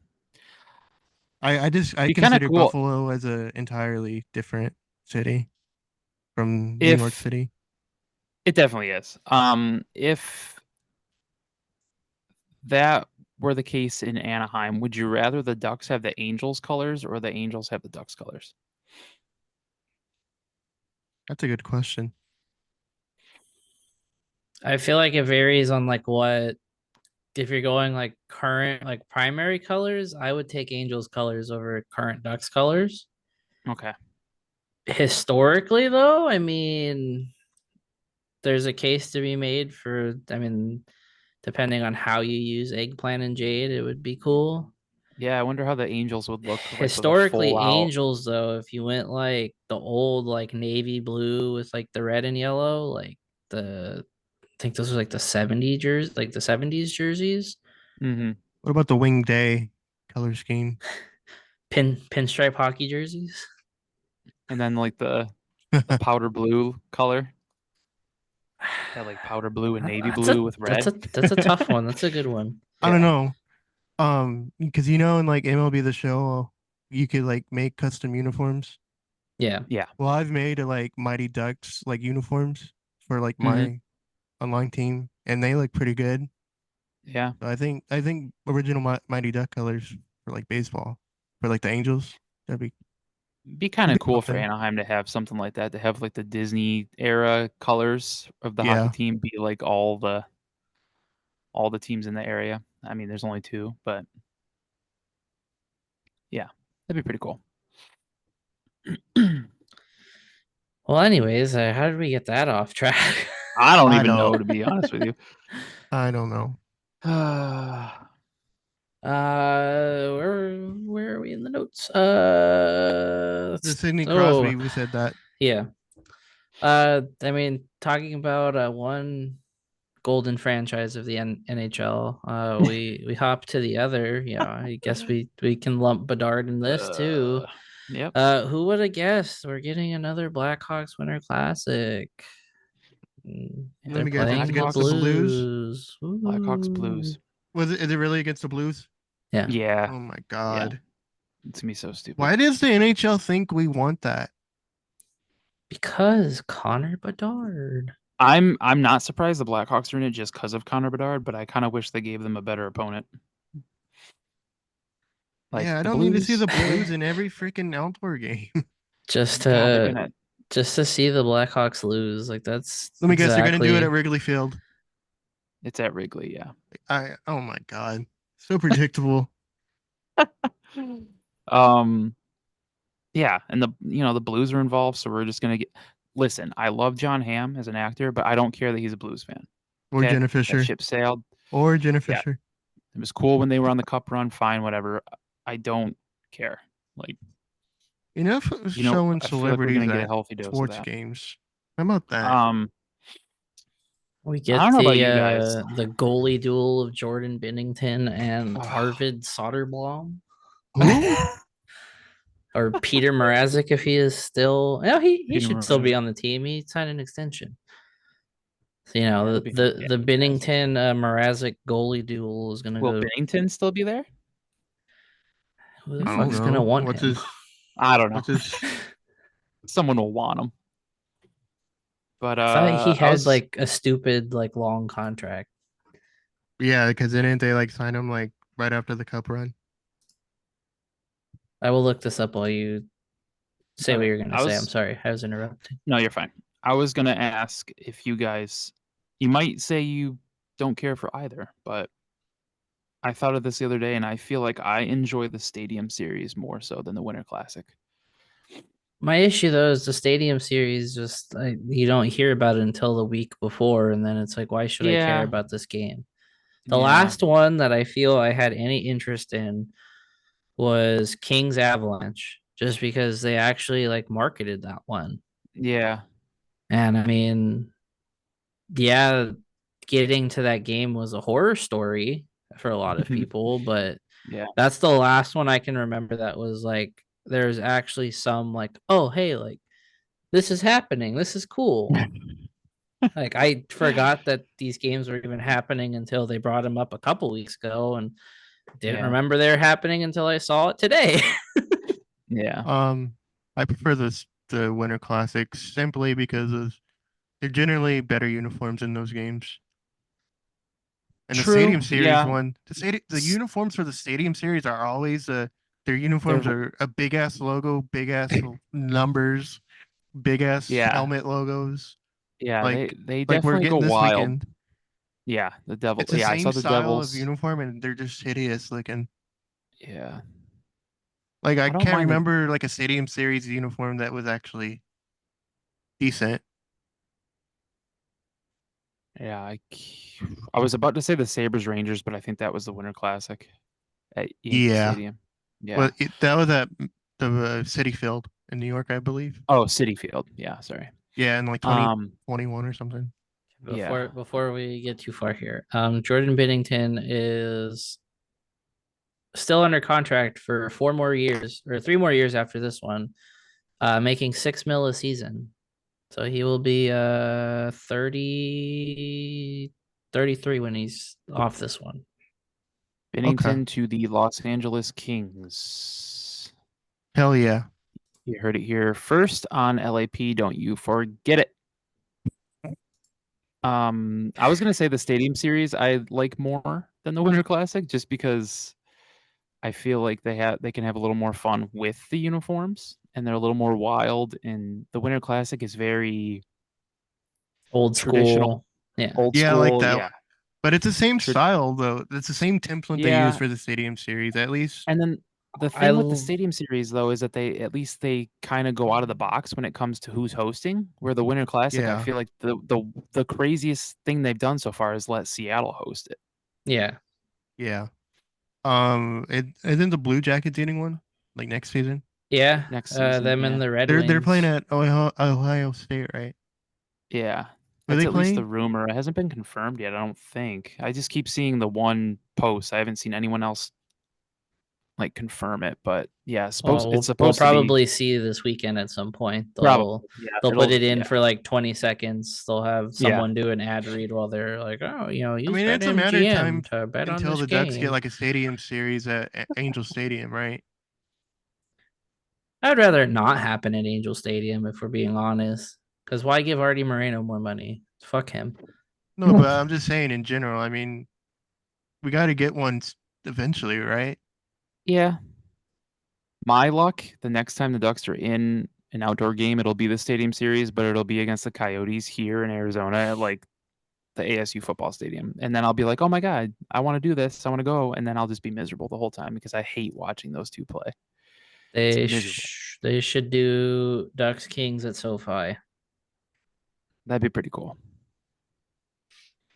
I Be kind of consider cool Buffalo as a entirely different city from New York if City. it definitely is. If that were the case in Anaheim, would you rather the Ducks have the Angels colors or the Angels have the Ducks colors? That's a good question. I feel like it varies on like what if you're going like current like primary colors, I would take Angels colors over current Ducks colors. Okay. Historically though, I mean there's a case to be made for I mean depending on how you use eggplant and jade, it would be cool. Yeah, I wonder how the Angels would look like with a Historically, full out. Angels though, if you went like the old like navy blue with like the red and yellow, like the I think those were like the 70 jerseys, like the 70s jerseys. Mm-hmm. What about the Wing Day color scheme? Pinstripe hockey jerseys. And then like the powder blue color. Had like powder blue and navy That's blue with red. that's a tough one. That's a good one. I don't Yeah. know. Because in like MLB The Show, you could like make custom uniforms. Yeah. Yeah. Well, I've made like Mighty Ducks like uniforms for like Mm-hmm. my online team, and they look pretty good. Yeah. So I think original Mighty Duck colors for like baseball, for like the Angels, that'd Be kind of be cool for something. Anaheim to have something like that, to have like the Disney era colors of the hockey Yeah. team be like all the teams in the area. I mean, there's only two, but yeah, that'd be pretty cool. Well, anyways, how did we get that off track? I don't I even don't. know, to be honest with you. I don't know. Where are we in the notes? The Sidney Oh, Crosby, we said that. yeah. I mean, talking about one golden franchise of the NHL, we hop to the other. Yeah, I guess we can lump Bedard in this too. uh, yep. Who would have guessed we're getting another Blackhawks Winter Classic? Let They're me guess. It's playing the against the Blackhawks, Blues. Blues. Blackhawks, Ooh. Blues. Is it really against the Blues? Yeah, Yeah, Oh my yeah. God. It's gonna be so stupid. Why does the NHL think we want that? because Connor Bedard. I'm not surprised the Blackhawks are in it just because of Connor Bedard, but I kind of wish they gave them a better opponent. Like Yeah, I the don't need to see Blues, the Blues in every freaking outdoor game. just God, they're to gonna. just to see the Blackhawks lose. Like that's Let me guess, they're gonna do it at exactly Wrigley Field. It's at Wrigley, yeah. Oh my God. So predictable. Um, yeah, and the Blues are involved, so we're just gonna get. Listen, I love John Hamm as an actor, but I don't care that he's a Blues fan. Or Okay, Jenna that Fisher. ship sailed. Or Jenna Yeah, Fisher. it was cool when they were on the Cup run. Fine, whatever. I don't care. Like, Enough of showing I feel like we're celebrities gonna get a at healthy dose of sports that. games. How about that? Um, we I get don't know about you guys. the goalie duel of Jordan Binnington and Ugh. Arvid Soderblom Who? or Peter Mrazek if he is still. No, he Peter should still be Mrazek. on the team. He signed an extension. So, Yeah, the that'd be the fantastic. Binnington Mrazek goalie duel is gonna Will go. Bennington still be there? Who the I don't fuck's gonna know. want What's him? his I don't know. what's his Someone will want him. But I thought he I had was like a stupid like long contract. Yeah, because didn't they like sign him like right after the cup run? I will look this up while you say what okay. you're gonna say. I'm sorry, I was interrupting. No, you're fine. I was gonna ask if you guys, you might say you don't care for either, but I thought of this the other day, and I feel like I enjoy the Stadium Series more so than the Winter Classic. My issue though is the Stadium Series. Just you don't hear about it until the week before, and then it's like, why should I care Yeah, about this game? The yeah, last one that I feel I had any interest in was Kings Avalanche, just because they actually like marketed that one. yeah. And I mean, yeah, getting to that game was a horror story for a lot of people, but Yeah. that's the last one I can remember that was like there's actually some like, oh hey, like this is happening. This is cool. Like I forgot that these games were even happening until they brought them up a couple weeks ago and didn't Yeah, remember they were happening until I saw it today. yeah. Um, I prefer the Winter Classics simply because of they're generally better uniforms in those games. And the True. Stadium Series Yeah. one, the uniforms for the Stadium Series are always their uniforms They're are a big ass logo, big ass numbers, big ass yeah. helmet logos. Yeah, Like they like we're definitely go getting this wild. weekend. Yeah, the devil. It's the Yeah, I same saw the style of Devils. uniform and they're just hideous looking. Yeah. Like I I don't can't mind the remember like a Stadium Series uniform that was actually decent. yeah, I was about to say the Sabres Rangers, but I think that was the Winter Classic at Yankee Yeah. Stadium. Well, Yeah. that was at the City Field in New York, I believe. Oh, City Field. Yeah, sorry. Yeah, in like Um, 2021 or something. yeah. Before we get too far here, Jordan Binnington is still under contract for 4 more years or 3 more years after this one, making 6 mil a season. So he will be 33 when he's off this one. Okay. Bennington to the Los Angeles Kings. Hell yeah. You heard it here first on LAP. Don't you forget it. I was gonna say the Stadium Series I like more than the Winter Classic, just because I feel like they can have a little more fun with the uniforms, and they're a little more wild. And the Winter Classic is very Old traditional, school. Yeah. old Yeah, I like school. that Yeah, one. But it's the same Tra- style though. It's the same template they use yeah. for the Stadium Series, at least. And then the I thing with the Stadium Series though is that they kind of go out of the box when it comes to who's hosting. Where the Winter Classic, I Yeah. feel like the craziest thing they've done so far is let Seattle host it. yeah. Yeah. Isn't the Blue Jackets getting one like next season? Yeah. Next season. Them Yeah. and the Red They're playing Wings. at Ohio State, right? Yeah. Who are That's they at least the playing? rumor. It hasn't been confirmed yet, I don't think. I just keep seeing the one post. I haven't seen anyone else like confirm it, but yeah, Well, it's we'll supposed to be probably see this weekend at some point. probably. Yeah, They'll put it'll it in yeah. for like 20 seconds. They'll have Yeah. someone do an ad read while they're like, "Oh, I use mean, it's a matter of time BetMGM to bet on until this the Ducks get game." like a Stadium Series at Angel Stadium, right? I'd rather it not happen at Angel Stadium if we're being honest. Because why give Artie Moreno more money? Fuck him. No, but I'm just saying in general. I mean, we got to get one eventually, right? Yeah. My luck, the next time the Ducks are in an outdoor game, it'll be the Stadium Series, but it'll be against the Coyotes here in Arizona at like the ASU football stadium. And then I'll be like, oh my God, I want to do this. I want to go. And then I'll just be miserable the whole time because I hate watching those two play. It's miserable. They should do Ducks Kings at SoFi. That'd be pretty cool.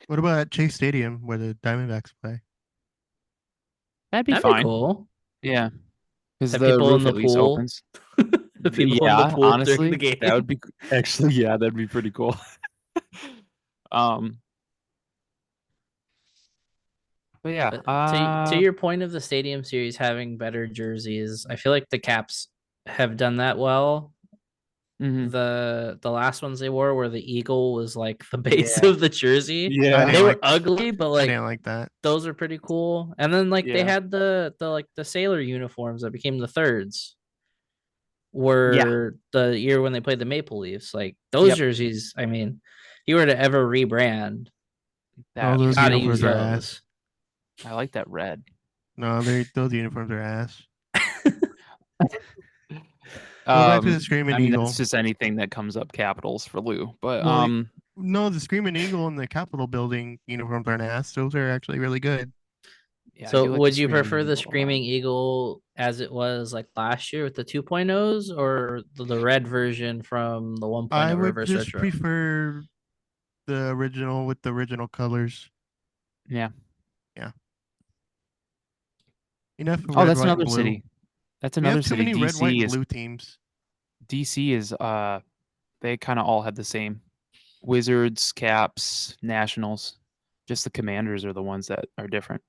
What about Chase Stadium where the Diamondbacks play? That'd be That'd be fine. cool. Yeah. Because Have the people in roof the at least pool. opens. The people in the Yeah, pool during the honestly, that would game. be actually, yeah, that'd be pretty cool. um, but yeah, But to your point of the Stadium Series having better jerseys, I feel like the Caps have done that well. mhm. The last ones they wore where the eagle was like the base Yeah, of the jersey. I yeah, They didn't were like ugly, but I like didn't like that. those are pretty cool. And then like they yeah, had the like the sailor uniforms that became the thirds yeah. were the year when they played the Maple Leafs. Like those Yep. jerseys, I mean, if you were to ever rebrand, No, That you those gotta use uniforms are uniform, ass. those. I like that red. No, those uniforms are ass. Go back to the Screaming I mean, that's Eagle. just anything that comes up capitals for Lou. But Well, no, the Screaming Eagle and the Capitol building uniforms aren't ass. Those are actually really good. yeah, I So do like the would you Screaming prefer the Eagle a lot. Screaming Eagle as it was like last year with the 2.0s or the red version from the 1.0 I would reverse just retro? prefer the original with the original colors. Yeah. Yeah. Enough of Oh, red, that's white, and another blue. city. That's We have another too city. many red, white, and blue teams. DC is they kind of all have the same Wizards, Caps, Nationals. Just the Commanders are the ones that are different.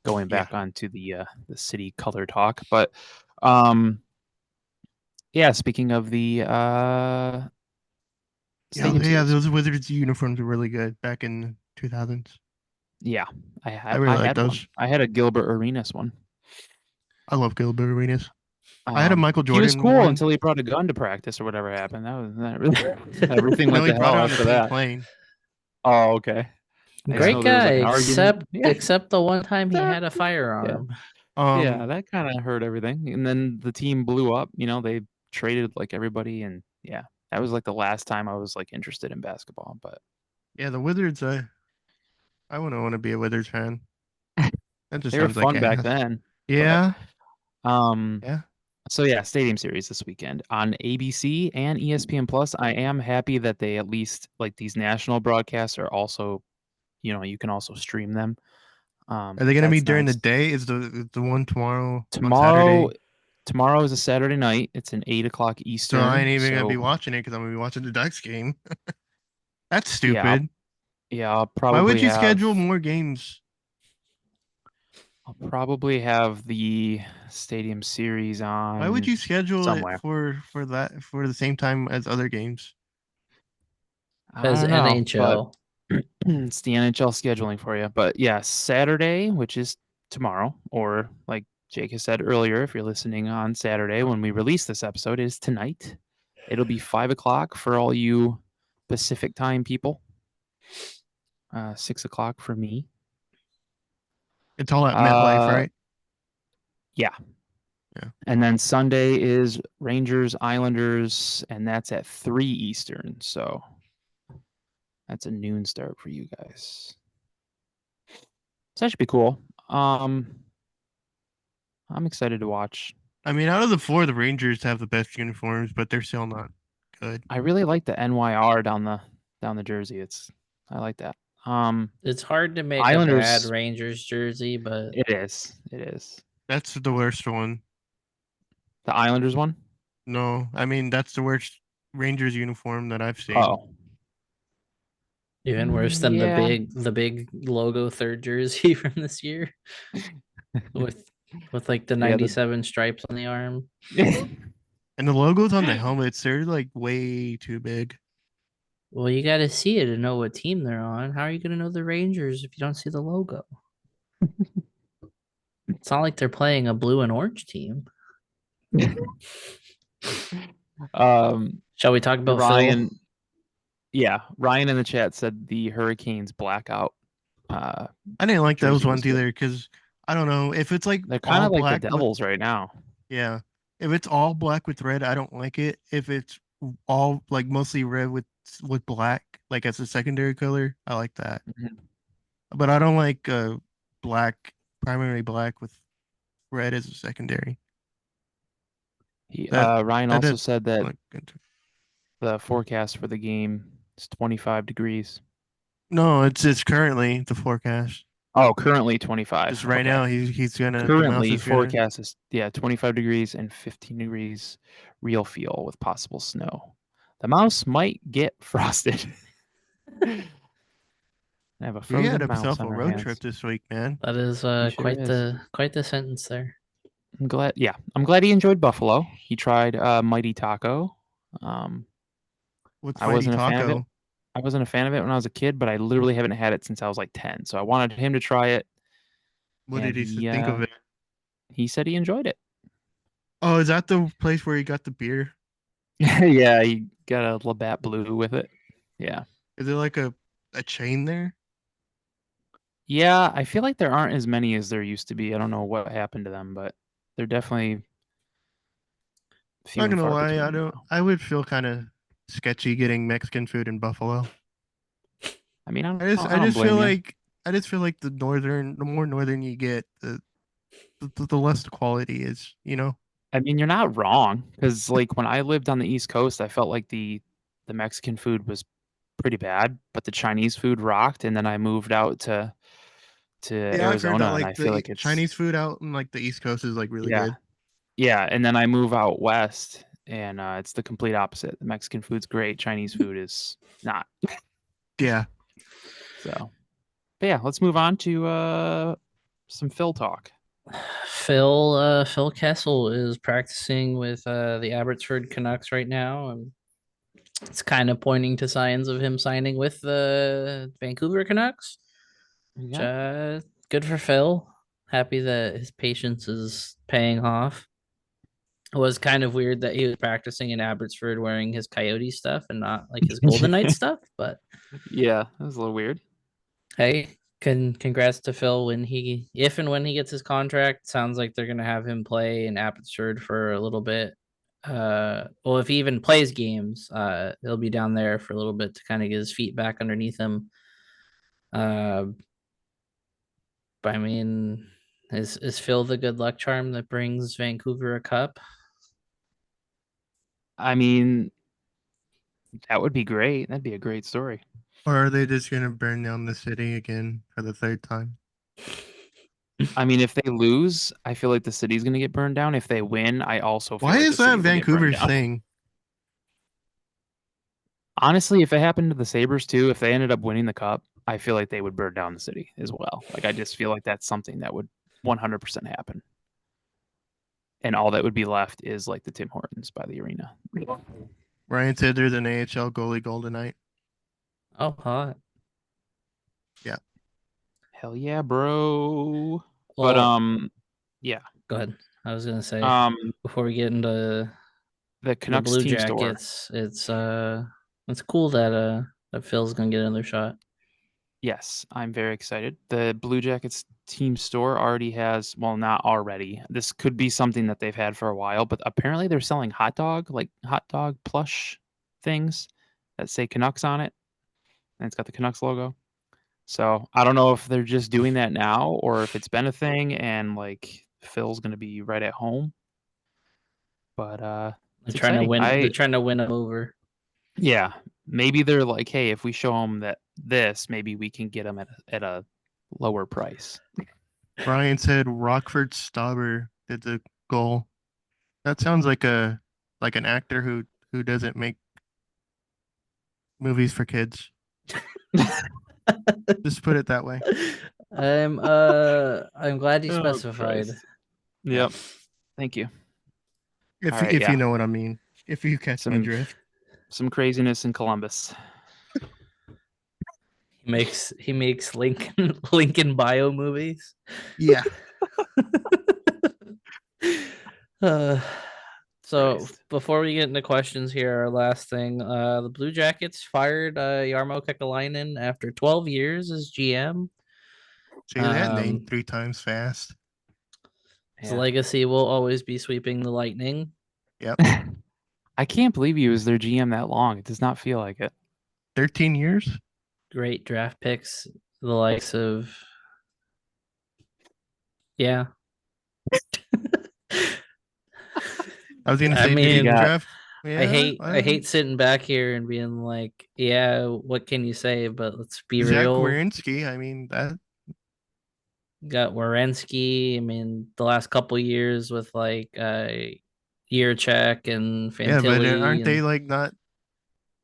Going Yeah. back onto the city color talk, but um, yeah. Speaking of the Stadium Yeah, Series, those Wizards uniforms were really good back in 2000s. yeah, I really I like had one. those. I had a Gilbert Arenas one. I love Gilbert Arenas. I had a Michael He was Jordan cool one. until he brought a gun to practice or whatever happened. That was that really everything No, went he to brought hell it on the after team that. plane. Oh, okay. Yeah. Great So there was guy, like an argument. except the one time he had a Exactly. firearm. Yeah, Um, that kind of hurt everything. And then the team blew up. They traded like everybody, and yeah, that was like the last time I was like interested in basketball. But yeah, the Wizards. I wouldn't want to be a Wizards fan. That just they were sounds like fun back ass. then. But Yeah. um, Yeah. so yeah, Stadium Series this weekend on ABC and ESPN Plus. I am happy that they at least like these national broadcasts are also, you can also stream them. Are they gonna be That's during the nice. day? Is the one tomorrow on Tomorrow, Saturday? tomorrow is a Saturday night. It's an 8 o'clock So I ain't Eastern. even gonna be So watching it because I'm gonna be watching the Ducks game. That's yeah, stupid. I'll Why would probably you have schedule more games? the Stadium Series Why would on you schedule it somewhere. for the same time as other games? I Because don't know, but NHL. it's the NHL scheduling for you. But yeah, Saturday, which is tomorrow, or like Jake has said earlier, if you're listening on Saturday when we release this episode, is tonight. It'll be 5 o'clock for all you Pacific time people. 6 o'clock for me. It's all at MetLife, Uh, right? yeah. Yeah. And then Sunday is Rangers Islanders, and that's at 3 Eastern. So that's a noon start for you guys. So that should be cool. I'm excited to watch. I mean, out of the four, the Rangers have the best uniforms, but they're still not good. I really like the NYR down the jersey. I like that. It's hard to make a bad Islanders. Rangers jersey, but It is. It is. That's the worst one. The Islanders one. No, I mean that's the worst Rangers uniform that I've seen. Oh. even worse than Yeah. the big logo third jersey from this year with like the Yeah. 97 stripes on the arm. And the logos on the helmets, they're like way too big. Well, you got to see it to know what team they're on. How are you going to know the Rangers if you don't see the logo? It's not like they're playing a blue and orange team. um. Shall we talk about Phil? Ryan. Yeah, Ryan in the chat said the Hurricanes blackout. I didn't like those Jersey was ones good. either because I don't know if it's like They're kind all of like the black with Devils right now. yeah, if it's all black with red, I don't like it. If it's all like mostly red with black, like as a secondary color, I like that. Mhm. But I don't like black, primarily black with red as a secondary. That Ryan that also is said that not good. the forecast for the game is 25 degrees. No, it's currently the forecast. Oh, currently 25. Just right Okay. now, he's gonna the mouse Currently is gonna. forecast is 25 degrees and 15 degrees real feel with possible snow. The mouse might get frosted. I have a You had frozen mouse himself on a our road hands. trip this week, man. That is He sure is. quite the sentence there. I'm glad. Yeah, I'm glad he enjoyed Buffalo. He tried Mighty Taco. Um, What's I Mighty wasn't a fan of it. Taco? I wasn't a fan of it when I was a kid, but I literally haven't had it since I was like 10. So I wanted him to try it, What and did he think of it? he said he enjoyed it. Oh, is that the place where he got the beer? Yeah, he got a Labatt Blue with it. Yeah. Is there like a chain there? Yeah, I feel like there aren't as many as there used to be. I don't know what happened to them, but they're definitely few Not and gonna far lie, I between don't. now. I would feel kind of sketchy getting Mexican food in Buffalo. I mean, I I don't just feel blame you. like the more northern you get, the less the quality is. You know. I mean, you're not wrong because like when I lived on the East Coast, I felt like the Mexican food was pretty bad, but the Chinese food rocked. And then I moved out to Yeah, I've heard that Arizona, and I like feel the like it's Chinese food out in like the East Coast is like really yeah, good. yeah. And then I move out west, and it's the complete opposite. The Mexican food's great, Chinese food is not. Yeah. So, but yeah, let's move on to some Phil talk. Phil Kessel is practicing with the Abbotsford Canucks right now, and it's kind of pointing to signs of him signing with the Vancouver Canucks. Yeah. Good for Phil. Happy that his patience is paying off. It was kind of weird that he was practicing in Abbotsford wearing his Coyote stuff and not like his Golden Knight stuff, but Yeah, that was a little weird. Hey, congrats to Phil when if and when he gets his contract. Sounds like they're gonna have him play in Abbotsford for a little bit. Well, if he even plays games, he'll be down there for a little bit to kind of get his feet back underneath him. Uh, but I mean, is Phil the good luck charm that brings Vancouver a cup? I mean, that would be great. That'd be a great story. Or are they just gonna burn down the city again for the third time? I mean, if they lose, I feel like the city's gonna get burned down. If they win, I also feel Why like is the that city will get burned Vancouver's down. thing? Honestly, if it happened to the Sabres too, if they ended up winning the cup, I feel like they would burn down the city as well. Like I just feel like that's something that would 100% happen. And all that would be left is like the Tim Hortons by the arena. Ryan said there's an AHL goalie goal tonight. Oh, hot. Yeah. Hell yeah, bro. But Well, yeah. go ahead. I was gonna say Um before we get into the the Canucks Blue team store. Jackets, it's cool that Phil's gonna get another shot. Yes, I'm very excited. The Blue Jackets team store already has, well, not already. This could be something that they've had for a while, but apparently they're selling like hot dog plush things that say Canucks on it, and it's got the Canucks logo. So I don't know if they're just doing that now or if it's been a thing and like Phil's gonna be right at home. But They're it's trying to exciting. win. They're trying to win him over. Yeah, maybe they're like, hey, if we show them that this, maybe we can get them at a lower price. Ryan said Rockford Stauber did the goal. That sounds like an actor who doesn't make movies for kids. Just put it that way. I'm glad you Oh specified. Christ. Yeah. Yep. Thank you. If All right, if you yeah. know what I mean. If you catch my Some drift. some craziness in Columbus. He makes Lincoln Lincoln bio movies. Yeah. Uh, so Christ. before we get into questions here, our last thing, the Blue Jackets fired Jarmo Kekalainen after 12 years as GM. Say that name Um, 3 times fast. his Yeah. legacy will always be sweeping the Lightning. Yep. I can't believe he was their GM that long. It does not feel like it. 13 years? Great draft picks, the likes of yeah. I was gonna I say, did You he mean, got draft? I Yeah. hate I hate sitting back here and being like, yeah, what can you say? But let's be Zach real. Werenski. I mean that. Got Wierenski. I mean, the last couple years with like Check and Yeah, but Fantilli aren't they and like not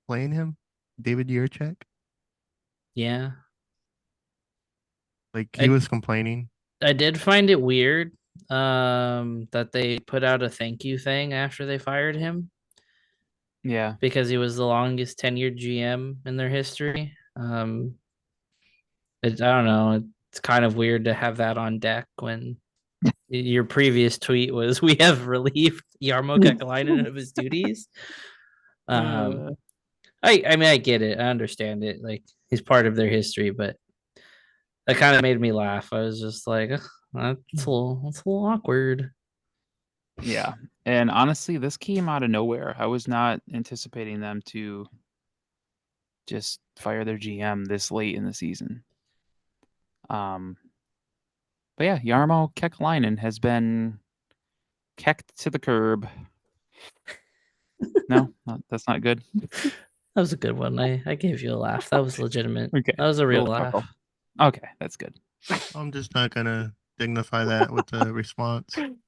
playing him? David Yurchek. yeah. Like he I was complaining. I did find it weird that they put out a thank you thing after they fired him yeah. because he was the longest tenured GM in their history. I don't know. It's kind of weird to have that on deck when your previous tweet was we have relieved Jarmo Kekalainen of his duties. Um, Uh, I mean I get it. I understand it. Like he's part of their history, but that kind of made me laugh. I was just like, "Ugh, that's a little awkward." yeah. And honestly, this came out of nowhere. I was not anticipating them to just fire their GM this late in the season. Um, but yeah, Jarmo Kekalainen has been kicked to the curb. No, that's not good. That was a good one. I gave you a laugh. That was legitimate. Okay, That was a real little laugh. chuckle. Okay, that's good. I'm just not gonna dignify that with a response. I'll Thanks,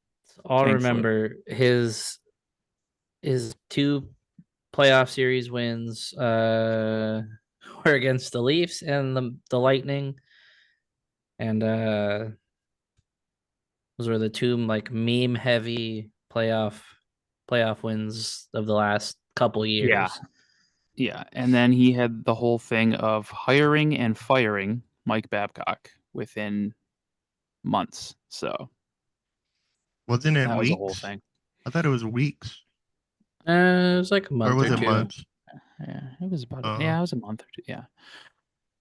Luke. remember his two playoff series wins were against the Leafs and the Lightning, and those were the two like meme heavy playoff wins of the last couple Yeah, years. yeah. And then he had the whole thing of hiring and firing Mike Babcock within months. So Wasn't it that was a whole weeks? thing. I thought it was weeks. It was like a Or month was or it two. months? Yeah, it was about Uh yeah, it was a month or two. Yeah.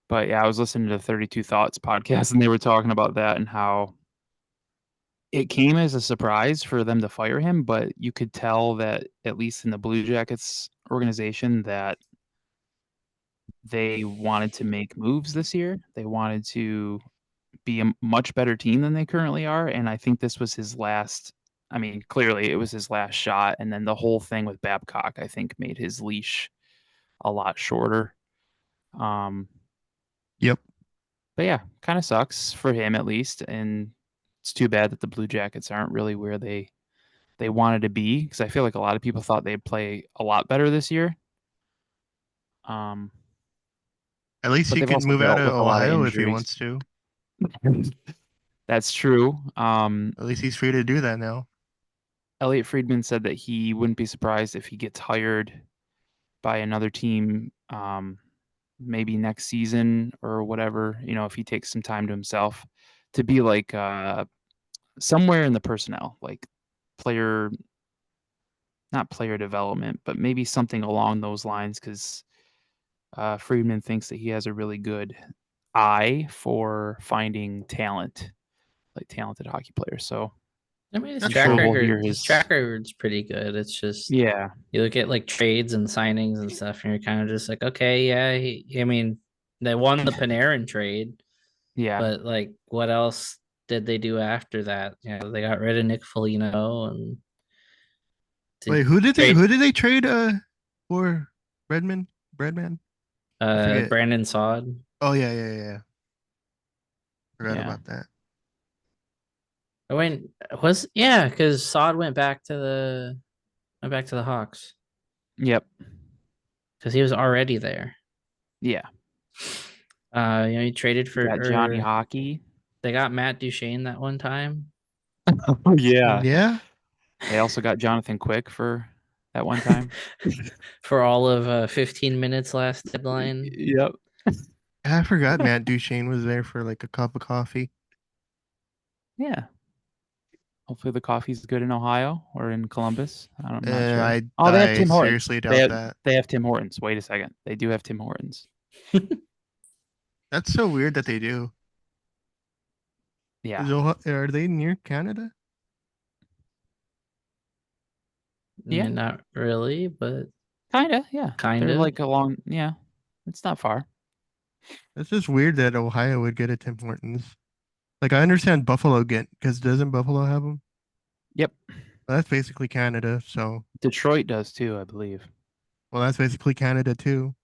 But yeah, I was listening to the 32 Thoughts podcast and they were talking about that and how it came as a surprise for them to fire him, but you could tell that at least in the Blue Jackets organization that they wanted to make moves this year. They wanted to be a much better team than they currently are, and I think this was his last. I mean, clearly it was his last shot, and then the whole thing with Babcock, I think, made his leash a lot shorter. Um, Yep. but yeah, kind of sucks for him at least, and it's too bad that the Blue Jackets aren't really where they wanted to be because I feel like a lot of people thought they'd play a lot better this year. Um, At least but he they've can also move out dealt of with a lot of Ohio if he injuries. wants to. That's true. At least he's free to do that now. Elliot Friedman said that he wouldn't be surprised if he gets hired by another team, maybe next season or whatever, if he takes some time to himself to be like somewhere in the personnel, like player, not player development, but maybe something along those lines because Friedman thinks that he has a really good eye for finding talent, like talented hockey players. So I mean, his I'm That's track sure cool. we'll record, hear his his. track record's pretty good. It's just Yeah, you look at like trades and signings and stuff, and you're kind of just like, okay, yeah. I mean, they won the Panarin trade, yeah. but like, what else did they do after that? They got rid of Nick Foligno and Wait, to who trade did they trade for Redman? Breadman? I forget. Brandon Saad. Oh yeah. Forgot Yeah. about that. I went was yeah, because Saad went back to the Hawks Yep. because he was already there. Yeah. He traded You for got Johnny or Hockey. they got Matt Duchene that one time Oh yeah. Yeah, They also got Jonathan Quick for that one time. for all of 15 minutes last deadline. Yep. I forgot Matt Duchene was there for like a cup of coffee. Yeah. Hopefully the coffee's good in Ohio or in Columbus. I'm not sure. I Oh, they have I Tim Hortons. seriously They doubt have that. they have Tim Hortons. Wait a second. They do have Tim Hortons. That's so weird that they do. Yeah. Are they near Canada? Yeah. Not really, but Kinda. Yeah. kind They're of. like along. Yeah. It's not far. It's just weird that Ohio would get a Tim Hortons. Like I understand Buffalo get because doesn't Buffalo have them? Yep. Well, that's basically Canada. So Detroit does too, I believe. well, that's basically Canada too.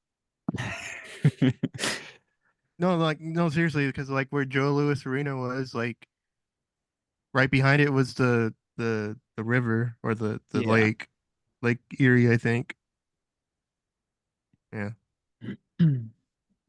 No, like no, seriously, because like where Joe Louis Arena was, like right behind it was the river or the Yeah. Lake Erie, I think. Yeah.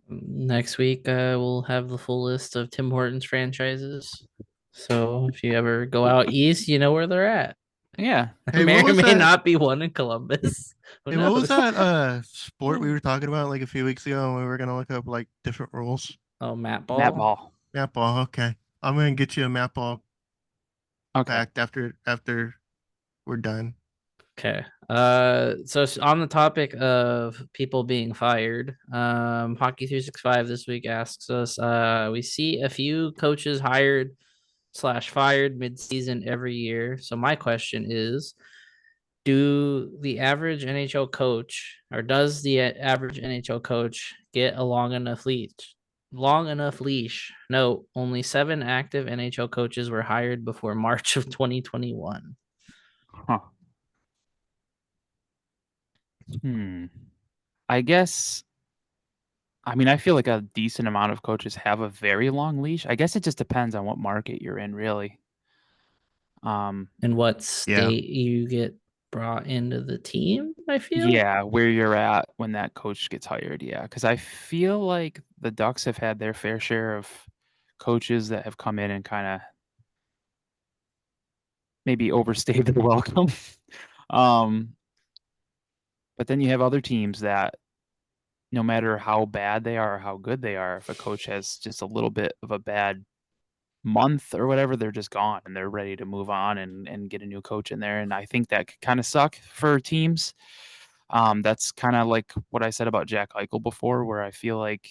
Next week, we'll have the full list of Tim Hortons franchises. So if you ever go out east, you know where they're at. Yeah. There Hey, may what or was may that? not be one in Columbus. Who Hey, what was knows? that sport we were talking about like a few weeks ago when we were gonna look up like different rules? Oh, Matt Matt Ball. Ball. Map ball, okay. I'm gonna get you a map ball Okay. fact after we're done. Okay. So on the topic of people being fired, Hockey 365 this week asks us, we see a few coaches hired slash fired mid-season every year. So my question is, do the average NHL coach or does the average NHL coach get a long enough leash? Long enough leash. No, only 7 active NHL coaches were hired before March of 2021. Huh. Hmm. I guess I mean, I feel like a decent amount of coaches have a very long leash. I guess it just depends on what market you're in, really. Um, And what Yeah. state you get brought into the team, I feel. yeah, where you're at when that coach gets hired. Yeah, because I feel like the Ducks have had their fair share of coaches that have come in and kind of maybe overstayed their welcome. um, but then you have other teams that no matter how bad they are or how good they are, if a coach has just a little bit of a bad month or whatever, they're just gone and they're ready to move on and get a new coach in there. And I think that could kind of suck for teams. That's kind of like what I said about Jack Eichel before, where I feel like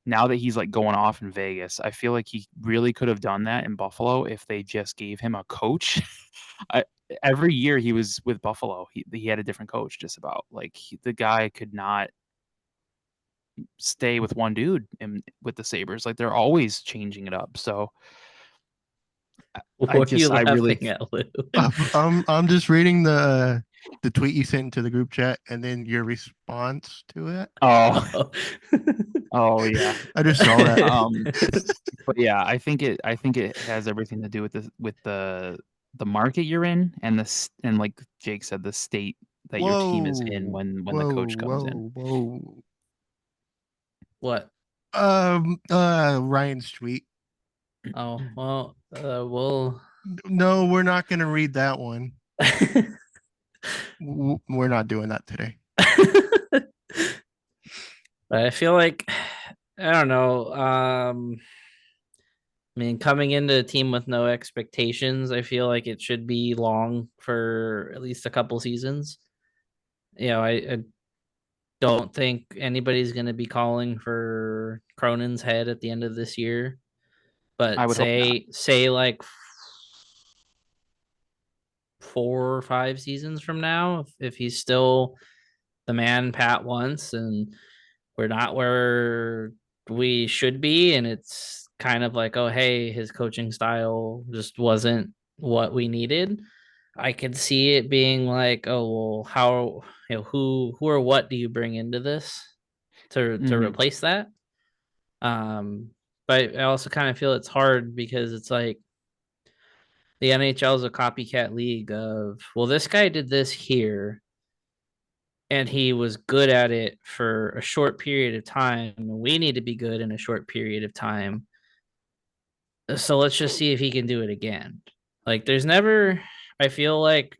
now that he's like going off in Vegas, I feel like he really could have done that in Buffalo if they just gave him a coach. I, every year he was with Buffalo, he had a different coach. Just about like the guy could not stay with one dude and with the Sabres. Like they're always changing it up. So What are you I really laughing at, Lou? I'm just reading the tweet you sent to the group chat and then your response to it. oh oh yeah. I just saw that. But yeah, I think it has everything to do with the market you're in and and like Jake said, the state that your team is in Whoa, when the whoa, coach comes in. whoa. What? Ryan's tweet. Oh, well, we'll. No, we're not gonna read that one. We're not doing that today. I feel like I don't know. I mean, coming into a team with no expectations, I feel like it should be long for at least a couple seasons. I don't think anybody's going to be calling for Cronin's head at the end of this year. I But would hope not. say like 4 or 5 seasons from now, if he's still the man Pat wants, and we're not where we should be, and it's kind of like, oh hey, his coaching style just wasn't what we needed. I could see it being like, oh well, how who or what do you bring into this to Hmm. replace that? Um, but I also kind of feel it's hard because it's like the NHL is a copycat league of, well, this guy did this here and he was good at it for a short period of time. We need to be good in a short period of time. So let's just see if he can do it again. Like there's never, I feel like,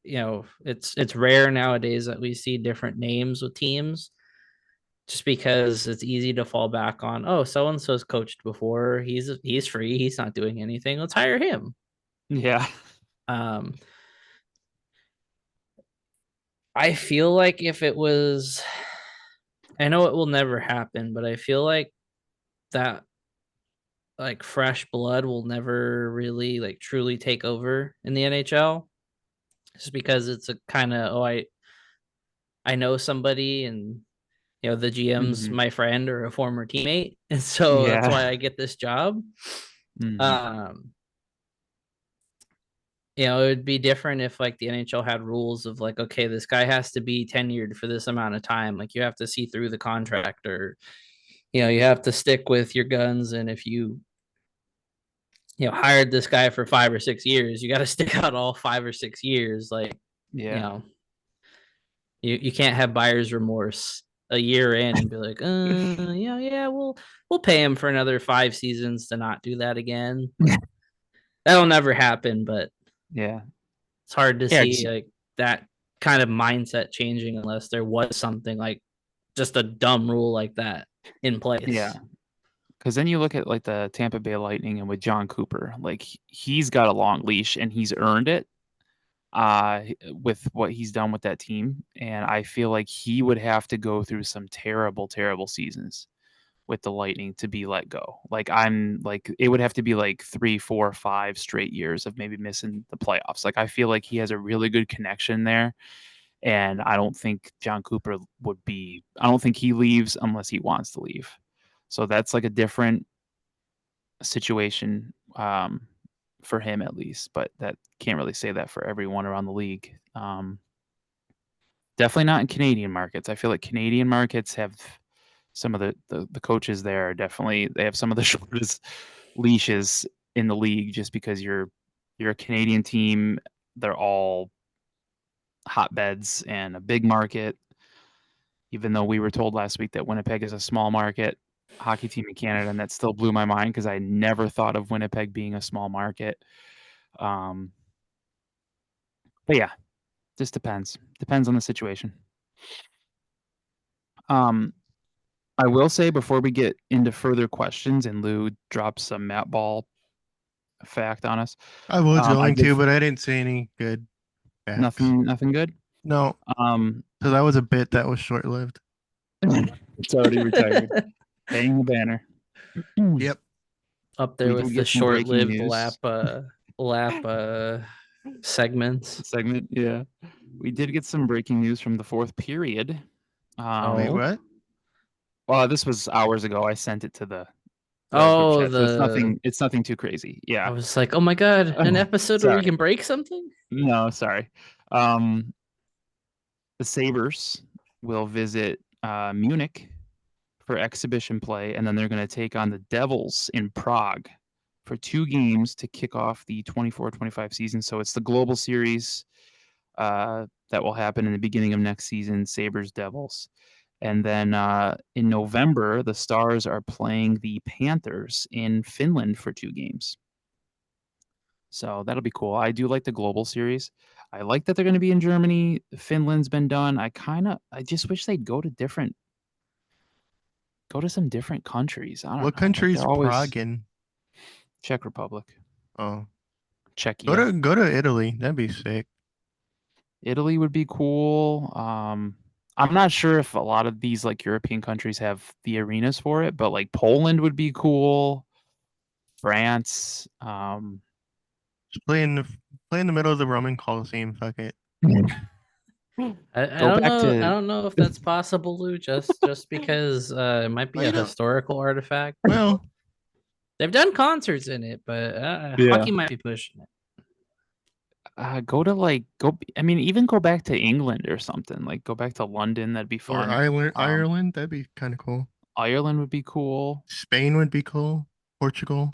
it's rare nowadays that we see different names with teams just because it's easy to fall back on, oh, so and so's coached before. He's free, he's not doing anything. Let's hire him. Yeah. Um I feel like if it was, I know it will never happen, but I feel like that like fresh blood will never really like truly take over in the NHL just because it's a kind of, oh, I know somebody, and the GM's Hmm. my friend or a former teammate, and so that's Yeah. why I get this job. Hmm. um it would be different if like the NHL had rules of like, okay, this guy has to be tenured for this amount of time, like you have to see through the contract, or you have to stick with your guns, and if hired this guy for 5 or 6 years, you got to stick out all 5 or 6 years. Like, you Yeah. know, you can't have buyer's remorse a year in and be like, yeah, we'll pay him for another 5 seasons to not do that again. Like that'll never happen, but Yeah. it's hard to Yeah. see like that kind of mindset changing unless there was something like just a dumb rule like that in Yeah. place. Because then you look at like the Tampa Bay Lightning and with John Cooper, like he's got a long leash and he's earned it with what he's done with that team. And I feel like he would have to go through some terrible, terrible seasons with the Lightning to be let go. Like I'm like it would have to be like 3, 4, 5 straight years of maybe missing the playoffs. Like I feel like he has a really good connection there. And I don't think John Cooper would be I don't think he leaves unless he wants to leave. So that's like a different situation for him at least, but that can't really say that for everyone around the league. Definitely not in Canadian markets. I feel like Canadian markets have some of the coaches there are definitely they have some of the shortest leashes in the league just because you're a Canadian team. They're all hotbeds and a big market. Even though we were told last week that Winnipeg is a small market hockey team in Canada, and that still blew my mind because I never thought of Winnipeg being a small market. Um, but yeah, just depends. Depends on the situation. Um, I will say before we get into further questions and Lou drops some Matt Ball fact on us, I was I going did to, but I didn't say any good facts. nothing good. No, Um, so that was a bit that was short lived. it's already retired. Hang the banner. Yep. Up there We did with the get some breaking short-lived news lap segments. segment. Yeah. We did get some breaking news from the fourth period. Wait, Oh. what? Well, this was hours ago. I sent it to the group Oh, chat, so it's nothing too crazy. I Yeah. was like, oh my God, an episode where we Sorry. can break something? No, sorry. Um, the Sabres will visit Munich for exhibition play, and then they're going to take on the Devils in Prague for 2 games to kick off the 24-25 season. So it's the Global Series that will happen in the beginning of next season, Sabres Devils. And then in November, the Stars are playing the Panthers in Finland for 2 games. So that'll be cool. I do like the Global Series. I like that they're going to be in Germany. Finland's been done. I just wish they'd go to some different countries. I don't What know. Like country is they're always Prague in? Czech Republic, Oh, Czechia. go to Italy. That'd be sick. Italy would be cool. I'm not sure if a lot of these like European countries have the arenas for it, but like Poland would be cool. France. Just play in the middle of the Roman Colosseum. Fuck it. I Go don't back know. I to don't know if that's possible, Lou. Just because it might be Well, a you know, historical artifact. well, They've done concerts in it, but yeah. hockey might be pushing it. Go to like go. I mean, even go back to England or something. Like go back to London. That'd be or fun. Ireland. That'd be kind of cool. Ireland would be cool. Spain would be cool. Portugal,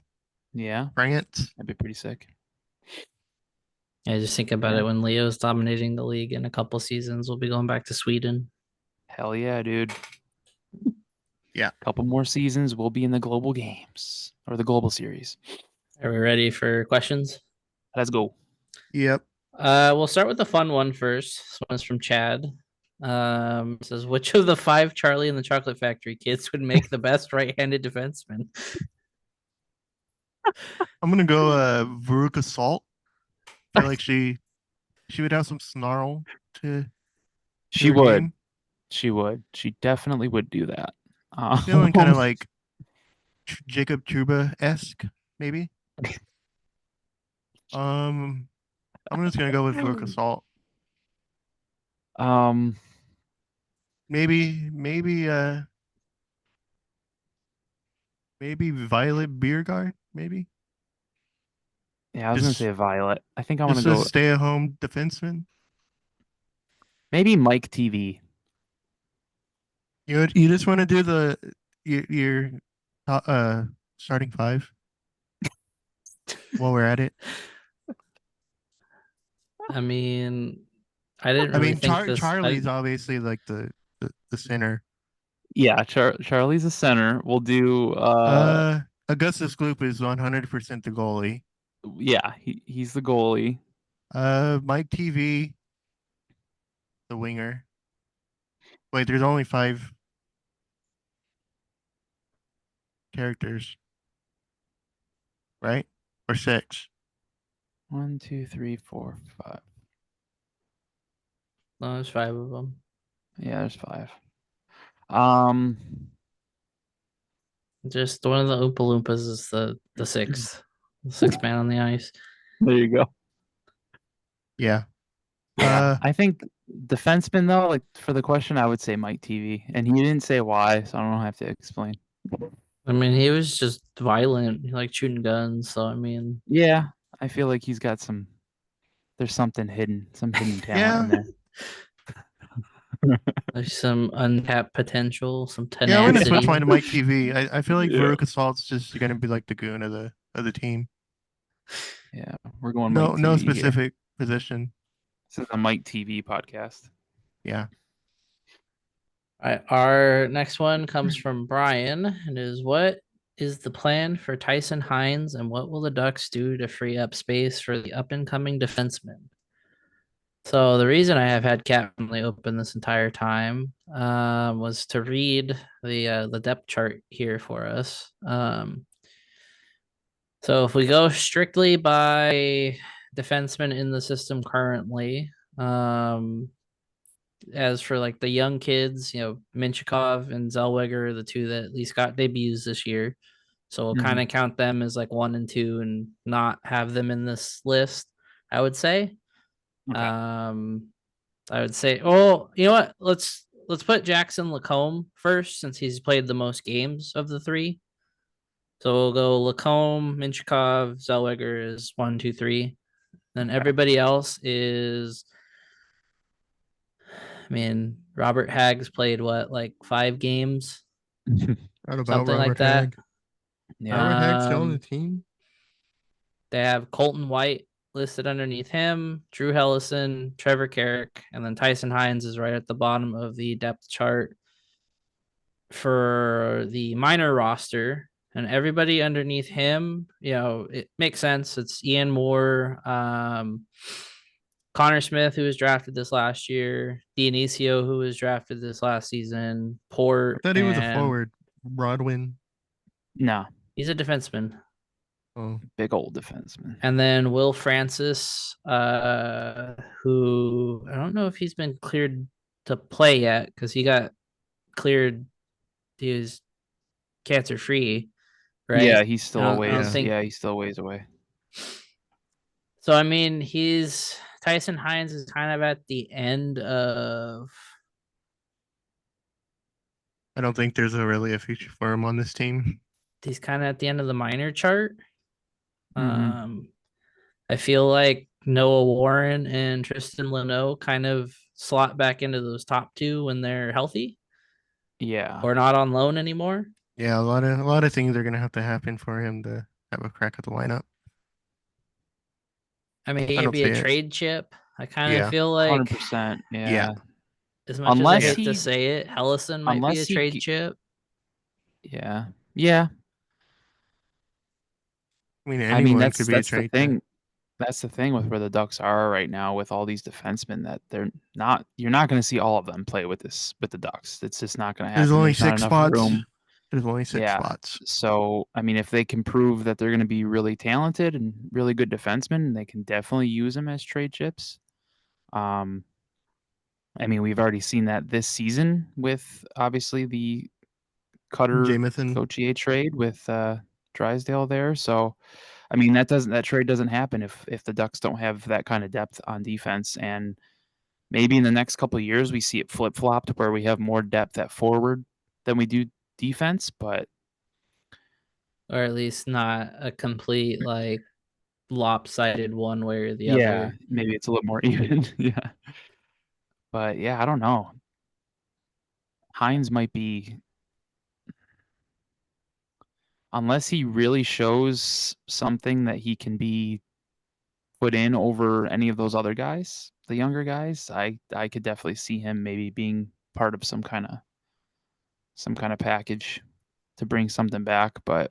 Yeah, France. that'd be pretty sick. Yeah, just think about Yeah. it. When Leo's dominating the league in a couple seasons, we'll be going back to Sweden. Hell yeah, dude. Yeah. Couple more seasons, we'll be in the global games or the global series. Are we ready for questions? Let's go. Yep. We'll start with the fun one first. This one's from Chad. It says, which of the 5 Charlie and the Chocolate Factory kids would make the best right-handed defenseman? I'm gonna go Veruca Salt. Feel like she would have some snarl to She her would. game. She would. She definitely would do that. Feeling kind of like Jacob Truba esque, maybe. I'm just gonna go with Veruca Salt. um, Maybe Violet Beergard, maybe. yeah, I was gonna Just say Violet. I think I'm gonna just a go stay-at-home defenseman. maybe Mike TV. You just want to do your starting 5 while we're at it. I mean, I didn't I really mean, think this. Charlie's obviously like the center. Yeah, Charlie's a center. We'll do Augustus Gloop is 100% the goalie. yeah, he's the goalie. Mike TV, the winger. Wait, there's only 5 characters, right? Or 6? 1, 2, 3, 4, 5. No, there's 5 of them. Yeah, there's 5. Um, Just one of the Oompa Loompas is the sixth man on the ice. there you go. Yeah. Yeah, I think defenseman though, like for the question, I would say Mike TV, and he didn't say why, so I don't have to explain. I mean, he was just violent. He liked shooting guns. So I mean, Yeah, I feel like he's got there's some hidden talent Yeah. in there. there's some untapped potential, some Yeah, I'm gonna switch tenacity. mine to Mike TV. I feel like Yeah. Veruca Salt's just gonna be like the goon of the team. Yeah, we're going Mike No TV here. specific position. This is a Mike TV podcast. Yeah. All right, our next one comes from Brian, and is what is the plan for Tyson Hines, and what will the Ducks do to free up space for the up and coming defenseman? So the reason I have had Captainly open this entire time was to read the depth chart here for us. So if we go strictly by defensemen in the system currently, as for like the young kids, Minchikov and Zellweger are the two that at least got debuts this year. So we'll kind Mhm. of count them as like 1 and 2 and not have them in this list, I would say. Okay. I would say, oh, you know what? Let's put Jackson Lacombe first since he's played the most games of the three. So we'll go Lacombe, Minchikov, Zellweger is 1, 2, 3. Then Okay. everybody else is, I mean, Robert Hagg's played what, like 5 games, Not about something like Robert that. Hagg. Yeah. Robert Hagg's still on the Um, team. they have Colton White listed underneath him, Drew Hellison, Trevor Carrick, and then Tyson Hines is right at the bottom of the depth chart for the minor roster. And everybody underneath him, it makes sense. It's Ian Moore, Connor Smith, who was drafted this last year, Dionisio, who was drafted this last season, I Port, thought he was a and forward. Rodwin. No, he's a defenseman. Oh, big old defenseman. And then Will Francis, who I don't know if he's been cleared to play yet because he got cleared. He was cancer free, Yeah, right? he's I still a don't, I don't yeah. ways. think Yeah, he's still a ways away. so. I mean, he's Tyson Hines is kind of at the end of. I don't think there's really a future for him on this team. He's kind of at the end of the minor chart. Mhm. Um, I feel like Noah Warren and Tristan Leno kind of slot back into those top two when they're healthy Yeah. or not on loan anymore. Yeah, a lot of things are gonna have to happen for him to have a crack at the lineup. I mean, he I could don't be a see it. trade chip. I kind of Yeah, feel like, 100%. yeah, Yeah. as much as I Unless yeah. hate to he say it, Hellison might be unless a he trade chip. yeah. Yeah. I mean, I mean, anyone that's could be a that's the trade chip. thing. That's the thing with where the Ducks are right now with all these defensemen that you're not going to see all of them play with the Ducks. It's just not going to There's happen. only There's not six enough spots. room. There's only six Yeah. spots. So, I mean, if they can prove that they're going to be really talented and really good defensemen, they can definitely use them as trade chips. Um, I mean, we've already seen that this season with obviously the Cutter Jamison. Gauthier trade with Drysdale there. So, I mean, that trade doesn't happen if the Ducks don't have that kind of depth on defense. And maybe in the next couple of years we see it flip flopped where we have more depth at forward than we do defense. But Or at least not a complete like lopsided one way or the yeah, other. maybe it's a little more even. Yeah. But yeah, I don't know. Hines might be, unless he really shows something that he can be put in over any of those other guys, the younger guys, I could definitely see him maybe being part of some kind of package to bring something back. But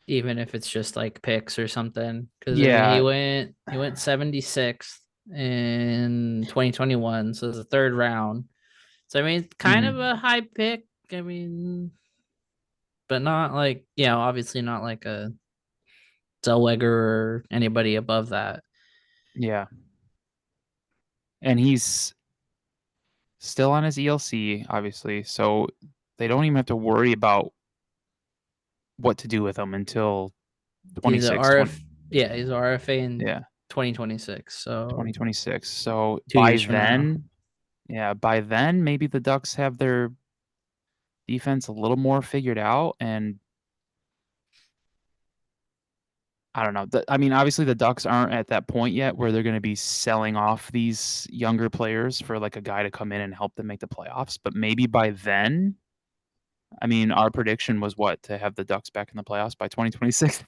Even if it's just like picks or something. Because I mean, he yeah, went 76th in 2021, so it's a third round. So I mean, kind of mhm, a high pick. I mean, but not like obviously not like a Zellweger or anybody above that. yeah, and he's still on his ELC, obviously, so they don't even have to worry about what to do with him until He's a 26, 20, RF, yeah, he's a RFA in yeah, 2026. So 2026. So 2 years from now. by then, maybe the Ducks have their defense a little more figured out. And I don't know. I mean, obviously, the Ducks aren't at that point yet where they're going to be selling off these younger players for like a guy to come in and help them make the playoffs. But maybe by then, I mean, our prediction was what, to have the Ducks back in the playoffs by 2026.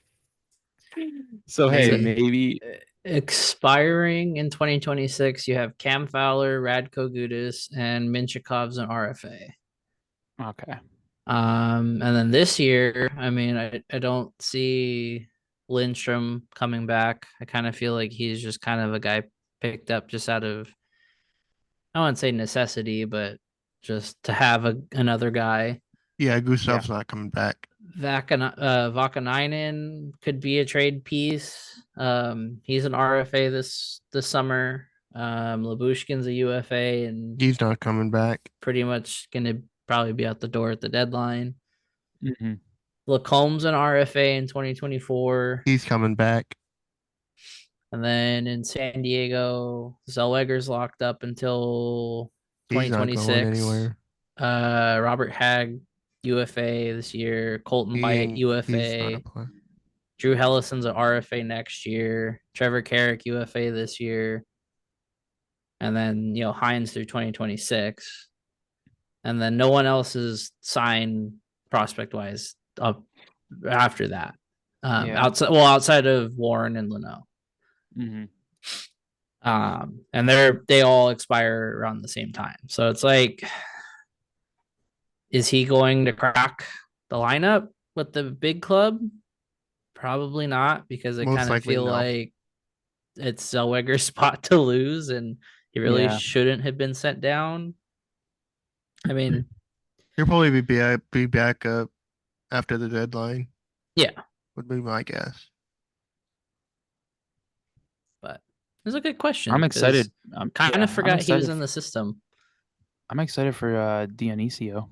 So hey, So Maybe. maybe expiring in 2026, you have Cam Fowler, Radko Gudas, and Minchikov's an RFA. okay. And then this year, I mean, I don't see Lindstrom coming back. I kind of feel like he's just kind of a guy picked up just out of, I wouldn't say necessity, but just to have another guy. Yeah, Yeah. Gustav's not coming back. Vakanainen could be a trade piece. He's an RFA this summer. Labushkin's a UFA and He's not coming back. pretty much gonna probably be out the door at the deadline. Mm-hmm. Lacombe's an RFA in 2024. He's coming back. And then in San Diego, Zellweger's locked up until He's not going 2026. anywhere. Robert Hagg, UFA this year. Colton White, He's not a UFA. player. Drew Hellison's an RFA next year. Trevor Carrick, UFA this year. And then, Hines through 2026. And then no one else is signed prospect wise up after that. Yeah. Outside of Warren and Leno. Mm-hmm. And they all expire around the same time. So it's like, is he going to crack the lineup with the big club? Probably not, because I Most kind of likely feel no. like it's Zellweger's spot to lose, and he really Yeah. shouldn't have been sent down. I mean, He'll probably be back up after the deadline. yeah, Would be my guess. but it's a good question. I'm excited. Kind of forgot he was in the system. I'm excited for Dionisio.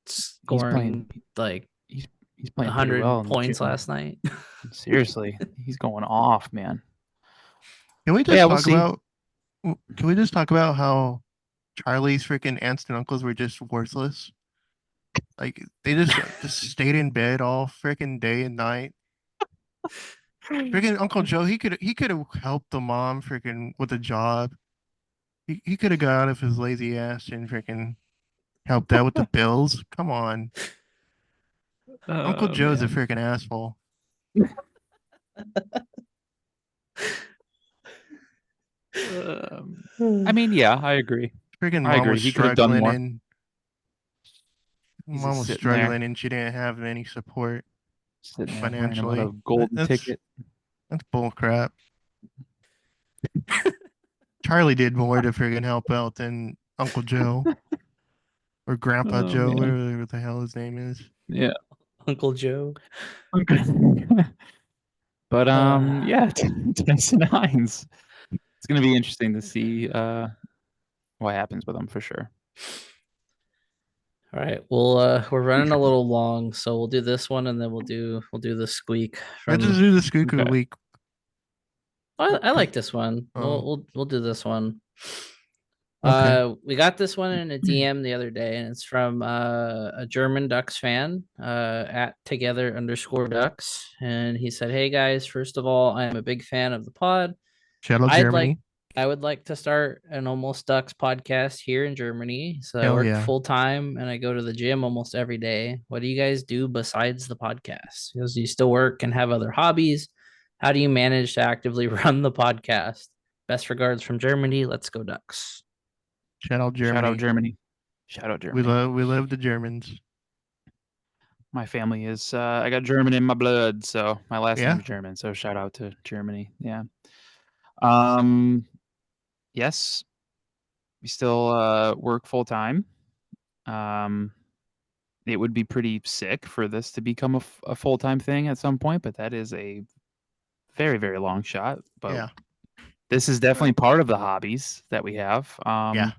Scoring like he's playing 100 pretty well points last night. Seriously, he's going off, man. Can we just talk about? Can we just talk about how Charlie's freaking aunts and uncles were just worthless? Like they just stayed in bed all freaking day and night. Freaking Uncle Joe, he could have helped the mom freaking with a job. He could have got out of his lazy ass and freaking helped out with the bills. Come on. Uncle Joe's a freaking asshole. I mean, yeah, I agree. Freaking I mom agree. was He could have done struggling more. and He's mom just was sitting there. struggling and she didn't have any support Sitting there worrying financially. about a golden ticket. That's bull crap. Charlie did more to freaking help out than Uncle Joe or Grandpa Joe, man. whatever the hell his name is. Yeah. Uncle Joe. But yeah, Tyson Hines. It's gonna be interesting to see what happens with him for sure. All right. Well, we're running a little long, so we'll do this one and then we'll do the squeak. Let's just do the squeak of the week. I like this one. Oh. We'll do this one. Okay. We got this one in a DM the other day, and it's from a German Ducks fan, at together_Ducks, and he said, "Hey guys, first of all, I am a big fan of the pod. Shout out Germany. I would like to start an Almost Ducks podcast here in Germany. So I Hell work yeah. full time and I go to the gym almost every day. What do you guys do besides the podcast? Because you still work and have other hobbies. How do you manage to actively run the podcast? Best regards from Germany. Let's go Ducks." Shout out Germany. Shout out Germany. Shout out Germany. We love the Germans. My family is I got German in my blood, so my last name is German. So shout out to Germany. Yeah. Yes, we still work full time. It would be pretty sick for this to become a full time thing at some point, but that is a very, very long shot. But this is definitely part of the hobbies that we have. I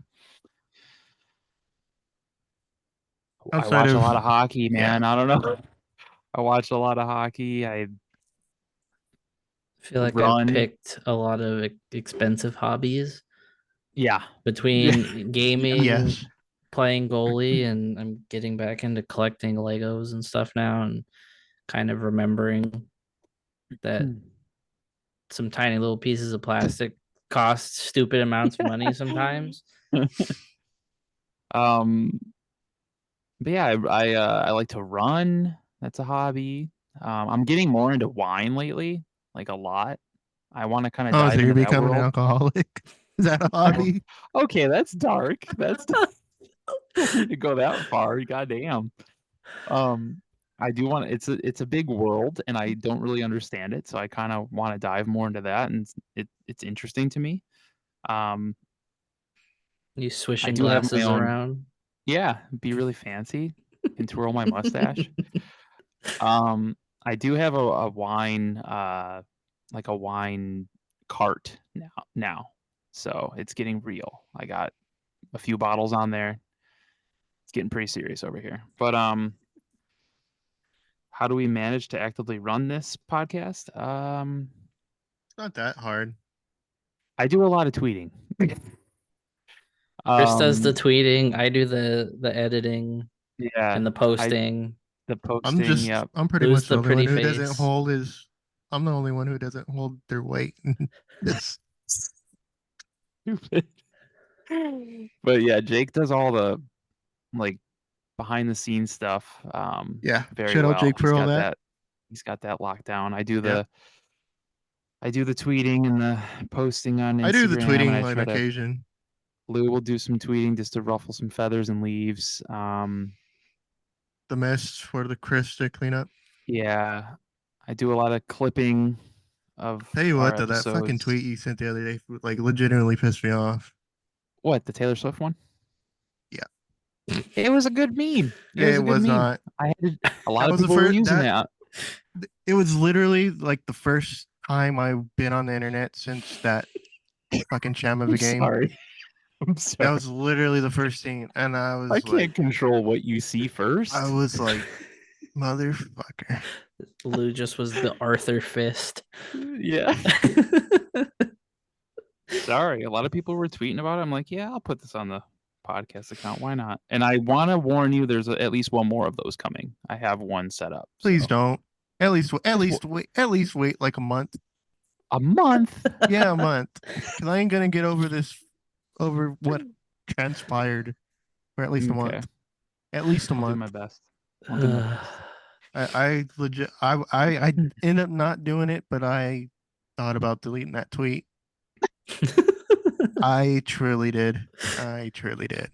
watch a lot of hockey, man. I don't know. I watch a lot of hockey. I feel like I picked a lot of expensive hobbies. Yeah. Between gaming, playing goalie, and I'm getting back into collecting Legos and stuff now, and kind of remembering that some tiny little pieces of plastic cost stupid amounts of money sometimes. But yeah, I like to run. That's a hobby. I'm getting more into wine lately, like a lot. I want to kind of dive so you're into becoming that an alcoholic? Is that a hobby? Okay, that's dark. That's don't need to go that far. Goddamn. I do want it's a big world and I don't really understand it, so I kind of want to dive more into that, and it's interesting to me. You swishing glasses around. Yeah, be really fancy and twirl my mustache. I do have a wine like a wine cart now. So it's getting real. I got a few bottles on there. It's getting pretty serious over here. But how do we manage to actively run this podcast? It's not that hard. I do a lot of tweeting. Chris does the tweeting, I do the editing Yeah, and the posting. the posting. Yep. I'm pretty Lose much the the only one pretty who doesn't face. hold his. I'm the only one who doesn't hold their weight. This. Stupid. But yeah, Jake does all the like behind the scenes stuff Yeah. very Shout out well. Jake for all that. He's got that locked down. I do Yeah. the tweeting and the posting on I do the Instagram, and tweeting I on try to occasion. Lou will do some tweeting just to ruffle some feathers and leaves. The mess for the Chris to clean up. Yeah, I do a lot of clipping of Tell you our what, though, that fucking episodes. tweet you sent the other day, like, legitimately pissed me off. What, the Taylor Swift one? Yeah. It was a good meme. It was not. A lot That of was the people were first. using That that. it was literally like the first time I've been on the internet since that fucking sham of I'm a game. sorry. I'm That sorry. was literally the first thing, and I was I like, can't control what you see first. I was like, motherfucker. Lou just was the Arthur fist. Yeah. Sorry. A lot of people were tweeting about it. I'm like, yeah, I'll put this on the podcast account. Why not? And I want to warn you, there's at least one more of those coming. I have one set up. Please so. don't. At least wait like a month. A month? Yeah, a month. Because I ain't gonna get over what transpired for at least a month. At least a I'll do month. my best. I'll do my best. I legit I ended up not doing it, but I thought about deleting that tweet. I truly did. I truly did.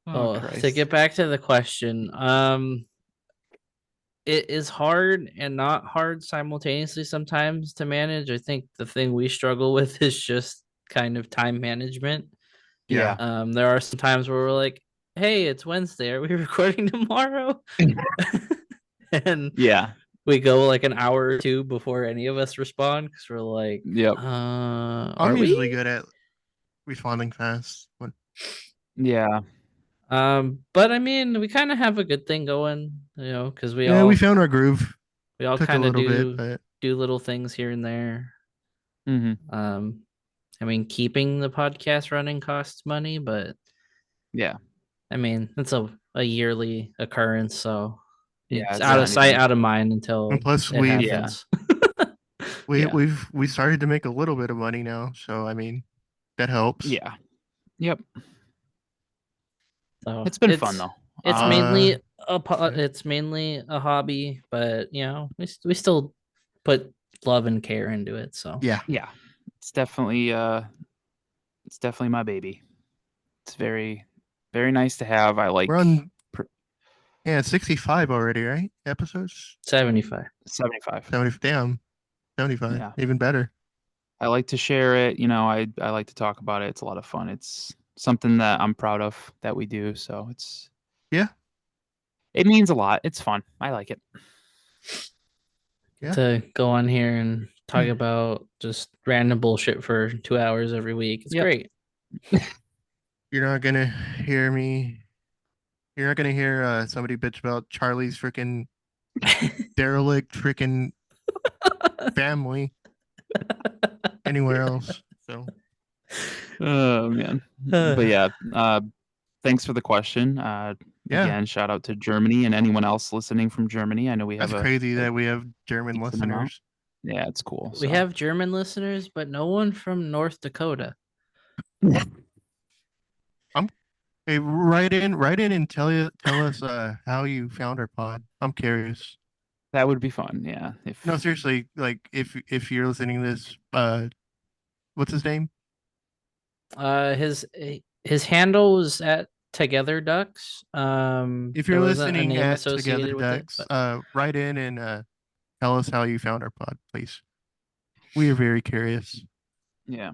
Oh, To Christ. get back to the question, it is hard and not hard simultaneously sometimes to manage. I think the thing we struggle with is just kind of time management. Yeah. There are some times where we're like, hey, it's Wednesday, are we recording tomorrow? And Yeah. we go like an hour or two before any of us respond because we're like, Yep. I'm usually good at responding fast. Yeah. But I mean, we kind of have a good thing going, because we we found our groove. we all Took a kind of little bit, but do little things here and there. Mm-hmm. I mean, keeping the podcast running costs money, but Yeah. I mean, it's a yearly occurrence, so Yeah, it's it's out not of sight, anything. out of mind until and plus it we've happens. we started to make a little bit of money now, so I mean that helps. Yeah. Yep. So It's been fun though. It's mainly a hobby, but we still put love and care into it. So Yeah. It's definitely my baby. It's very, very nice to have. I like We're on 65 already, right? Episodes 75. 75. 70. Damn, 75. Yeah. Even better. I like to share it. I like to talk about it. It's a lot of fun. It's something that I'm proud of that we do. So it means a lot. It's fun. I like it. Yeah. To go on here and talk about just random bullshit for 2 hours every week. It's great. You're not gonna hear me. You're not gonna hear somebody bitch about Charlie's freaking derelict freaking family anywhere else. So. Oh man. But yeah. Thanks for the question. Again, shout out to Germany and anyone else listening from Germany. I know we have That's crazy that we have German listeners. Yeah, it's cool. We have German listeners, but no one from North Dakota. Hey, write in and tell us how you found our pod. I'm curious. That would be fun. Yeah. No, seriously, like if you're listening to this, what's his name? His handle was at Together Ducks. If you're listening at Together Ducks, write in and tell us how you found our pod, please. We are very curious. Yeah.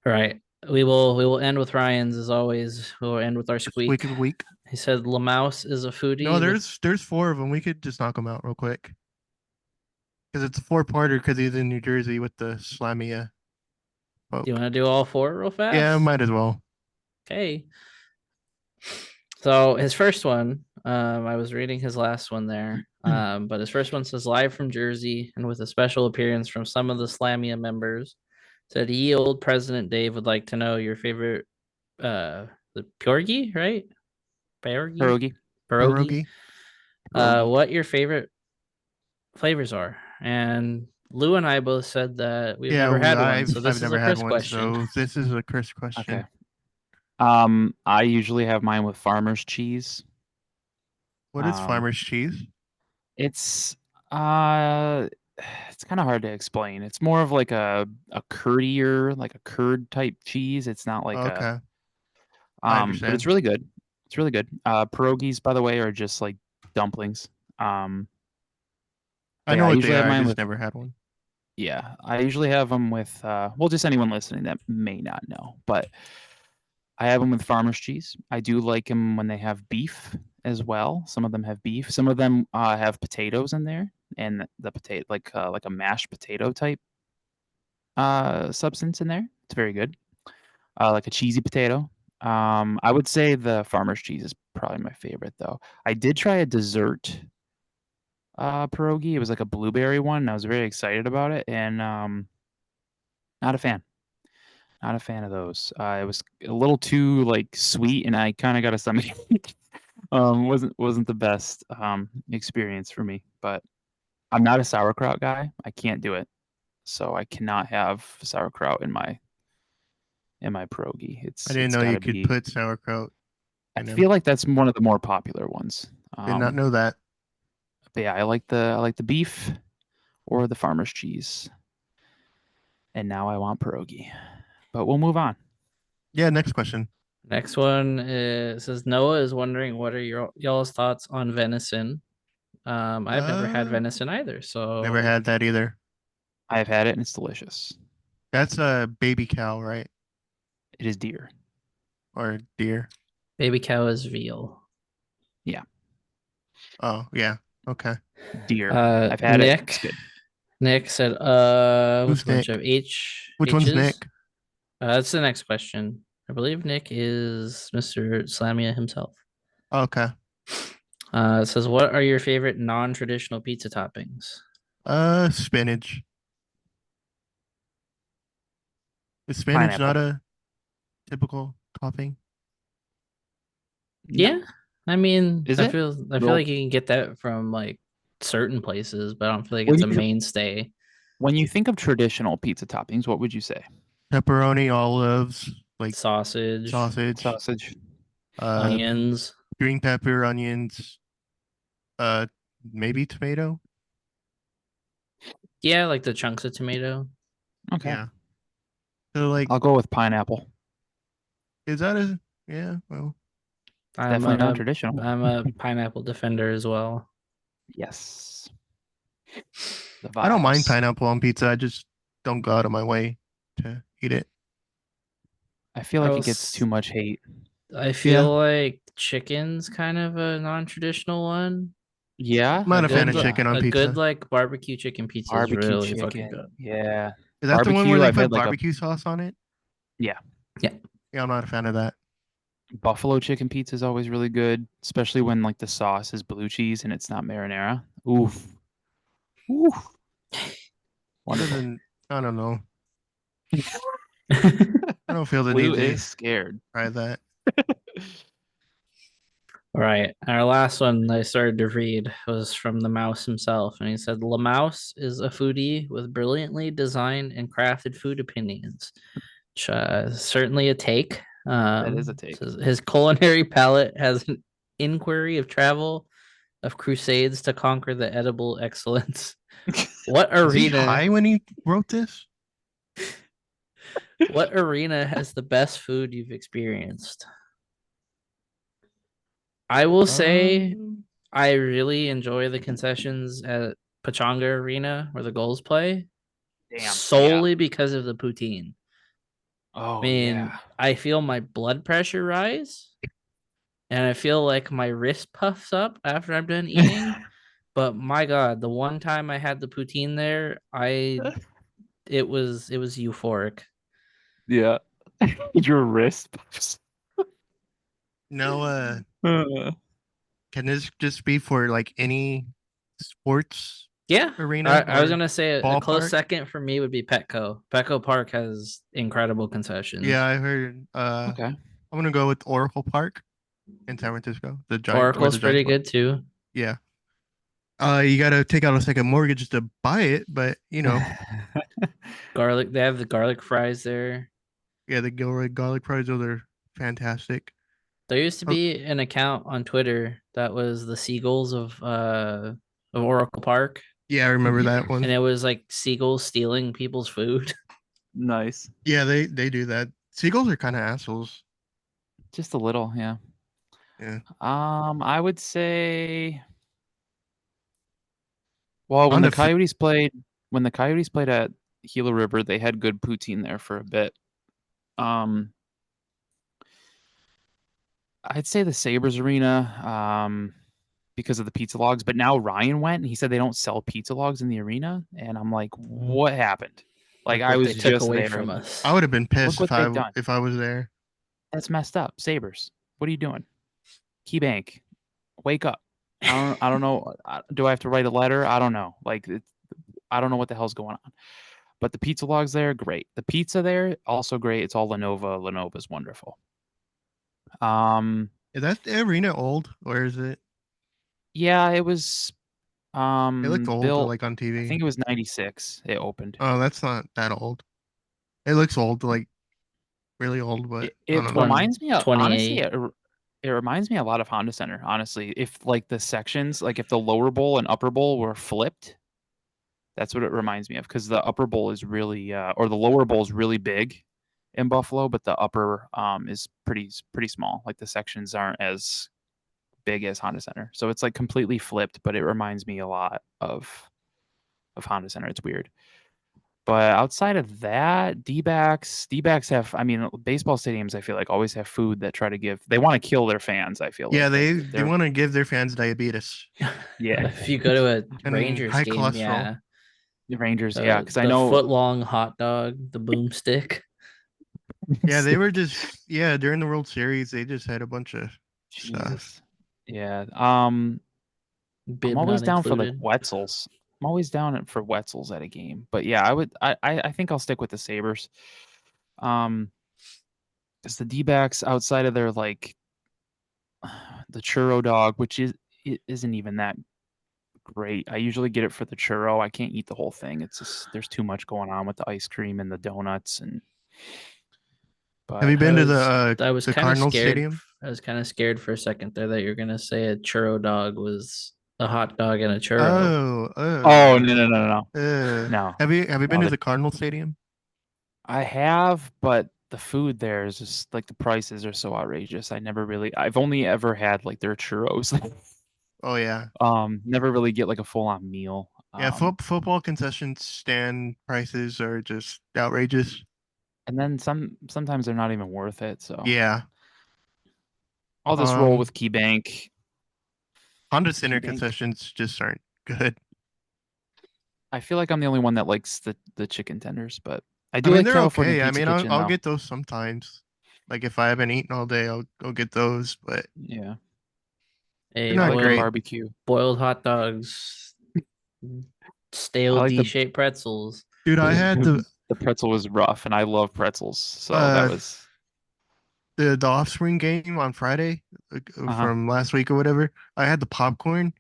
All right. We will end with Ryan's as always. We'll end with our squeak. Squeak of the week. He said Lamaus is a foodie. No, there's 4 of them. We could just knock them out real quick. Because it's a four-parter because he's in New Jersey with the Slamia Do you folk. want to do all four real Yeah, fast? might as well. Okay. So his first one, I was reading his last one there. But his first one says live from Jersey and with a special appearance from some of the Slamia members. Said ye old President Dave would like to know your favorite the pierogi, right? Pierogi? Pierogi. Pierogi. Pierogi. Pierogi. What your favorite flavors are. And Lou and I both said that we've Yeah, never had one. I've So I've this is a never had Chris one, question. so this is a Chris Okay. question. I usually have mine with farmer's cheese. What is Um, farmer's cheese? It's uh it's kind of hard to explain. It's more of like a curdier, like a curd type cheese. It's not like a Okay, I but understand. it's really good. It's really good. Pierogies, by the way, are just like dumplings. I But know yeah, I what they usually have are. I mine just with never had one. yeah, I usually have them with well, just anyone listening that may not know, but I have them with farmer's cheese. I do like them when they have beef as well. Some of them have beef. Some of them have potatoes in there, and the potato like a mashed potato type substance in there. It's very good. Like a cheesy potato. I would say the farmer's cheese is probably my favorite though. I did try a dessert pierogi. It was like a blueberry one. And I was very excited about it, and not a fan. Not a fan of those. It was a little too like sweet, and I kind of got a stomach. Wasn't the best experience for me. But I'm not a sauerkraut guy. I can't do it, so I cannot have sauerkraut in my pierogi. I It's didn't it's know got you to could be. put sauerkraut I in them. feel like that's one of the more popular ones. Did not know that. But yeah, I like the beef or the farmer's cheese, and now I want pierogi. But we'll move on. Yeah, next question. Next one says Noah is wondering what are y'all's thoughts on venison. I've never had Uh, venison either, Never so had that either. I have had it, and it's delicious. That's a baby cow, right? It is deer. Or deer? baby cow is veal. Yeah, Oh, yeah. Okay. deer. I've had it. It's Nick. good. Nick said, what's Who's a bunch of Nick? H Which one's H's? Nick? That's the next question. I believe Nick is Mr. Slamia himself. Okay. It says, what are your favorite non-traditional pizza toppings? Spinach. Is spinach not Pineapple. a typical topping? No, Yeah, I mean, is I it? feel I feel Well, like you can get that from like certain places, but I don't feel like when it's a you mainstay. when you think of traditional pizza toppings, what would you say? Pepperoni, olives, like Sausage, sausage, Sausage. uh, onions. green pepper, onions, uh, maybe tomato. Yeah, like the chunks of tomato. Okay, Yeah. So like, I'll go with pineapple. is that a yeah? Well, It's I'm definitely a non-traditional. I'm a pineapple defender as well. Yes, the I don't mind vibes. pineapple on pizza. I just don't go out of my way to eat it. I feel I like it gets was too much hate. I Yeah, feel like chicken's kind of a non-traditional one. Yeah, I'm not a fan of chicken on A good pizza. like barbecue chicken pizza is barbecue really fucking chicken. good. Yeah, Is that the one where barbecue. they I've put had like a barbecue sauce on it? yeah. Yeah. Yeah, I'm not a fan of that. Buffalo chicken pizza is always really good, especially when like the sauce is blue cheese and it's not marinara. Oof, oof, It wonderful. doesn't. I don't know. I don't feel the Lou need to is scared. try that. All right. Our last one I started to read was from the mouse himself, and he said, "La Mouse is a foodie with brilliantly designed and crafted food opinions, which certainly a take. That is a take. Says his culinary palate has an inquiry of travel, of crusades to conquer the edible excellence. What Was he arena? high when he wrote this? What arena has the best food you've experienced?" I will say Um, I really enjoy the concessions at Pachanga Arena where the Gulls play Damn. Yeah. solely because of the poutine. I Oh mean, yeah. I feel my blood pressure rise and I feel like my wrist puffs up after I'm done eating. But my God, the one time I had the poutine there, it was euphoric. Yeah. Your wrist. No, Uh, can this just be for like any sports Yeah, I, arena I was or gonna say a close ballpark? second for me would be Petco. Petco Park has incredible Yeah, concessions. I heard. okay. I'm gonna go with Oracle Park in San Francisco, the giant where Oracle's the pretty Giants play. good too. Yeah. You gotta take out a second mortgage to buy it, but Garlic, they have the garlic fries there. yeah, the Gilroy garlic fries, those are fantastic. There used to Oh, be an account on Twitter that was the seagulls of Oracle Park, yeah, I remember Yeah. that and one. it was like seagulls stealing people's food. Nice. Yeah, they do that. Seagulls are kind of assholes. Just a little, yeah. Yeah. I would say, well, On the f- when the Coyotes played at Gila River, they had good poutine there for a bit. Um, I'd say the Sabres arena, because of the pizza logs. But now Ryan went and he said they don't sell pizza logs in the arena, and I'm like, what happened? Like Look I what they was took just away there, from and us. I would have been look pissed what they've done. if I was there. That's messed up. Sabres, what are you doing? KeyBank, wake up. I don't know. Do I have to write a letter? I don't know. Like I don't know what the hell's going on. But the pizza logs there, great. The pizza there, also great. It's all Lenovo. Lenovo's wonderful. Um, Is that the arena old? Or is it? yeah, it was It looked old, built. like on I TV. think it was 96. It opened. Oh, that's not that old. It looks old, like really old, but I It don't know. Twenty reminds me of, twenty honestly, eight. it reminds me a lot of Honda Center. Honestly, if like the sections, like if the lower bowl and upper bowl were flipped, that's what it reminds me of. Because the upper bowl is really, or the lower bowl is really big in Buffalo, but the upper is pretty small. Like the sections aren't as big as Honda Center, so it's like completely flipped. But it reminds me a lot of Honda Center. It's weird. But outside of that, D-backs have, I mean, baseball stadiums, I feel like always have food that try to give, they want to kill their fans, I feel Yeah, like they they're, want to give their fans diabetes yeah, If you go to a and Rangers high game, cholesterol. yeah, the Rangers, yeah, because I the know, foot long hot dog, the boomstick, Yeah, they were just during the World Series they just had a bunch of stuff. Jesus, yeah, I'm bib always not down for like included. Wetzel's. I'm always down for Wetzel's at a game, but yeah, I think I'll stick with the Sabres. Um, because the D-backs outside of their like the churro dog, which is it isn't even that great. I usually get it for the churro. I can't eat the whole thing. It's just there's too much going on with the ice cream and the donuts and Have but you I been to was I was the kind of Cardinals scared. Stadium? I was kind of scared for a second there that you're gonna say a churro dog was a hot dog and a churro. Oh, oh no. No. have you been No, to the Cardinals Stadium? I have, but the food there is just like the prices are so outrageous. I've only ever had like their churros. Oh yeah, Never really get like a full on meal. yeah. Football concession stand prices are just outrageous. And then sometimes they're not even worth it. So Yeah. I'll just roll Um, with KeyBank. Honda Center KeyBank. concessions just aren't good. I feel like I'm the only one that likes the chicken tenders, but I I do mean, like they're California okay. I Pizza mean, Kitchen I'll though. get those sometimes. Like if I haven't eaten all day, I'll go get those, but Yeah. they're A I not like the great. barbecue. boiled hot dogs, I stale like the D-shaped pretzels. Dude, I had the pretzel was rough and I love pretzels. So that uh was the Offspring game on Friday uh-huh. from last week or whatever. I had the popcorn.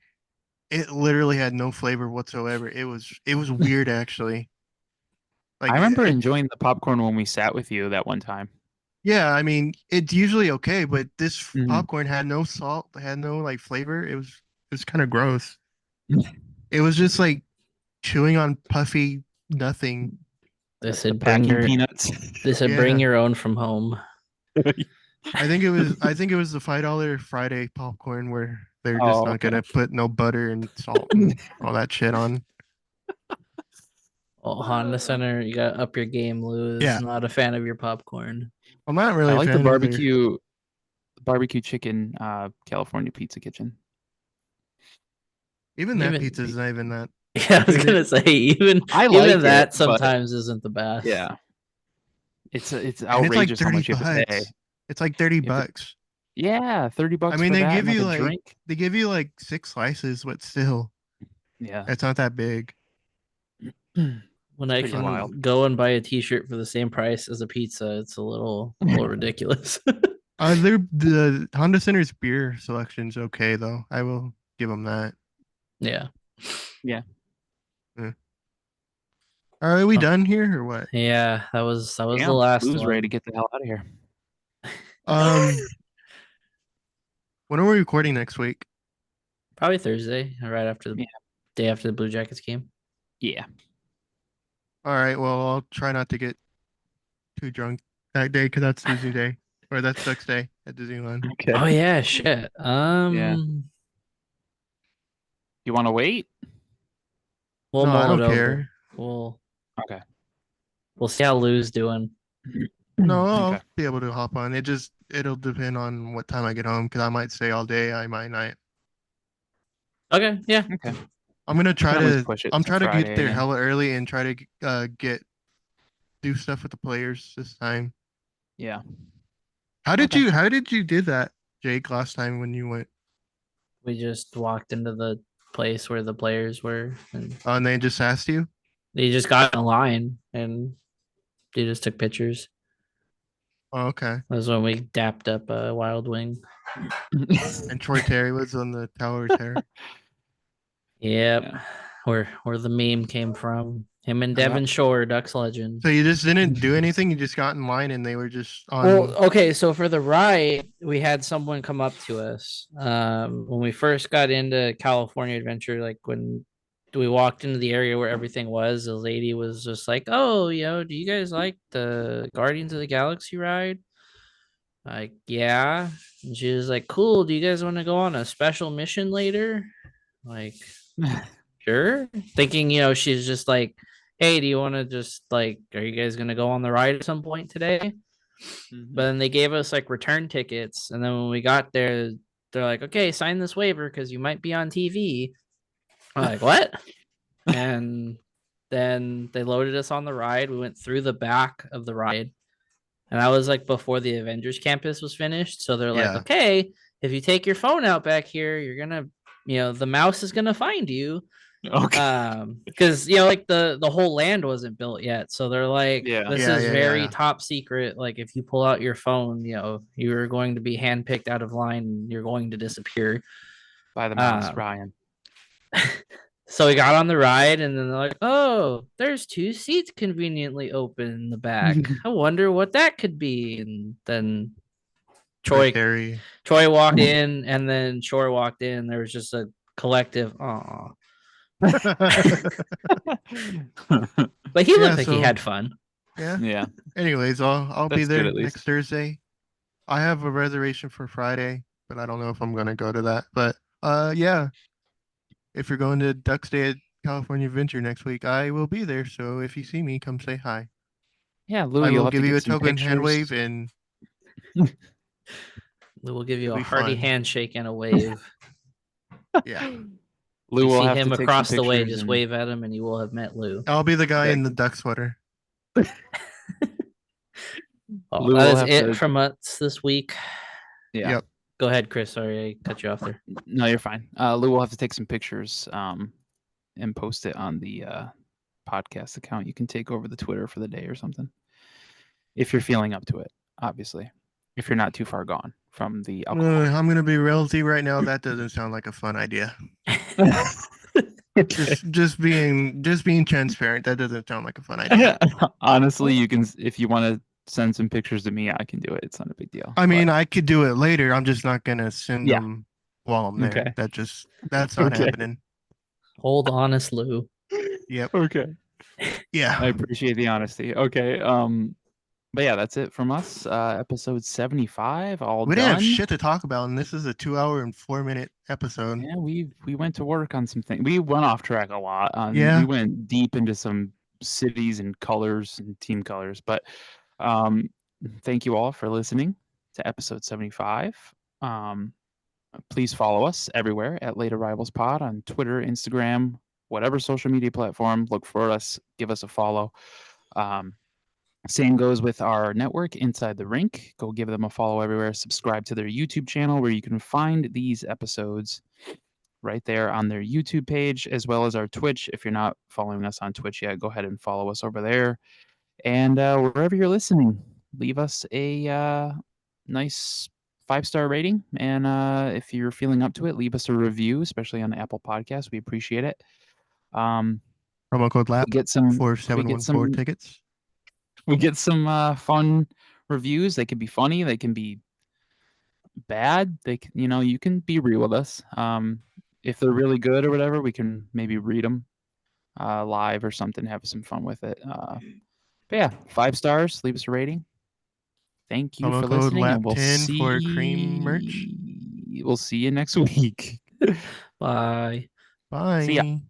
It literally had no flavor whatsoever. It was weird actually. I Like remember enjoying the popcorn when we sat with you that one time. yeah, I mean, it's usually okay, but this Mhm. popcorn had no salt, had no like flavor. It was kind of gross. It was just like chewing on puffy nothing. They The said packing peanuts. bring Yeah. your own from home. I think it was the $5 Friday popcorn where they're just Oh, not okay. gonna put no butter and salt and all that shit on. Oh, Honda Center, you got to up your game, Lou is Yeah. not a fan of your popcorn. I'm not I really a like the fan of their barbecue chicken California Pizza Kitchen. Even that Even pizza's not even that. yeah, I was Good. gonna say I like even that it, but sometimes isn't the best. yeah, it's And it's like outrageous how 30 much you have to pay. bucks. It's like 30 You have to, bucks. yeah, I $30 mean, for that and like a drink. they give you like 6 slices, but still, Yeah, it's not that big. When it's I pretty Um, wild. can go and buy a T-shirt for the same price as a pizza, it's a little ridiculous. the Honda Center's beer selection's okay though. I will give them that. Yeah. Yeah. Yeah. Are we Oh, done here or what? yeah, that was the Damn, last Lou's ready to one. get the hell out of here. Um, when are we recording next week? Probably Thursday, right after the Yeah. day after the Blue Jackets game. Yeah. All right. Well, I'll try not to get too drunk that day because that's Disney Day or that's Ducks Day at Disneyland. Okay. Oh yeah, shit. Yeah. You want to wait? We'll No, I mull it don't over. care. We'll Okay. we'll see how Lou's doing. No, Okay. I'll be able to hop on. It'll depend on what time I get home because I might stay all day. I might not. Okay, yeah. Okay. I'm gonna We try can always to. push it I'm to trying to get Friday there and hella early and try to get do stuff with the players this time. yeah. Okay. How did you do that, Jake, last time when you went? We just walked into the place where the players were and And they just asked you? they just got in a line and they just took pictures. Oh, okay. That was when we dapped up a Wild Wing. And Troy Terry was on the tower chair. Yep. Yeah. Where the meme came from. Him and Yeah. Devin Shore, Ducks legend. So you just didn't do anything. You just got in line and they were just Well, on. okay, so for the ride, we had someone come up to us. When we first got into California Adventure, like when we walked into the area where everything was, the lady was just like, "Oh, do you guys like the Guardians of the Galaxy ride?" Like, yeah. And she was like, "Cool. Do you guys want to go on a special mission later?" Like, sure. Thinking, she's just like, "Hey, do you want to just like, are you guys gonna go on the ride at some point today?" But Mhm. then they gave us like return tickets, and then when we got there, they're like, "Okay, sign this waiver because you might be on TV." I'm like, "What?" And then they loaded us on the ride. We went through the back of the ride, and that was like before the Avengers campus was finished. So they're like, Yeah. "Okay, if you take your phone out back here, you're gonna, the mouse is gonna find you." Okay. Because like the whole land wasn't built yet, so they're like, Yeah. this Yeah. is Yeah. very Yeah. top secret. Like, if you pull out your phone, you're going to be handpicked out of line, and you're going to disappear. By the mouse, um Ryan. so we got on the ride, and then they're like, "Oh, there's two seats conveniently open in the back. I wonder what that could be." And then Troy troy Terry. troy walked in, and then Shore walked in. There was just a collective "Aw." But he Yeah. looked like he So had fun. yeah. Yeah. Anyways, I'll be That's good there at least. next Thursday. I have a reservation for Friday, but I don't know if I'm gonna go to that. But yeah, if you're going to Ducks Day at California Adventure next week, I will be there. So if you see me, come say hi. Yeah, Lou, I you'll will have to give you get a some token hand wave, pictures. and We'll give you it'll a be hearty fun. handshake and a wave. Yeah, Lou You will see have to him take some across the way, pictures just and wave at him, and you will have met Lou. I'll be the guy that in the duck sweater. Oh, Lou that will is have it to from us this week. yeah. Yep. Go ahead, Chris. Sorry, I cut you off there. No, you're fine. Lou will have to take some pictures and post it on the podcast account. You can take over the Twitter for the day or something. If you're feeling up to it, obviously. If you're not too far gone from the alcohol. I'm gonna be real with you right now. That doesn't sound like a fun idea. Okay. Just being transparent. That doesn't sound like a fun idea. Honestly, you can if you want to send some pictures to me, I can do it. It's not a big deal. I But mean, I could do it later. I'm just not gonna send yeah. them while I'm there. Okay. That's not Okay. happening. Hold honest, Lou. Yep. Okay. I Yeah. appreciate the honesty. Okay. But yeah, that's it from us. Episode 75, all We didn't have done. shit to talk about, and this is a 2 hour and 4 minute episode. Yeah, we went to work on some things. We went off track a lot. Yeah. We went deep into some cities and colors and team colors. But thank you all for listening to episode 75. Please follow us everywhere at Late Arrivals Pod on Twitter, Instagram, whatever social media platform. Look for us, give us a follow. Same goes with our network, Inside the Rink. Go give them a follow everywhere. Subscribe to their YouTube channel where you can find these episodes right there on their YouTube page, as well as our Twitch. If you're not following us on Twitch yet, go ahead and follow us over there. And wherever you're listening, leave us a nice 5-star rating. And if you're feeling up to it, leave us a review, especially on Apple Podcasts. We appreciate it. Promo code We LAP get some. for We get 714 some. tickets. We get some fun reviews. They can be funny. They can be bad. They can, you can be real with us. If they're really good or whatever, we can maybe read them live or something. Have some fun with it. But yeah, 5 stars. Leave us a rating. Thank you Promo for code listening, and LAP10 for cream merch. we'll see you next week. Bye. See ya. Bye.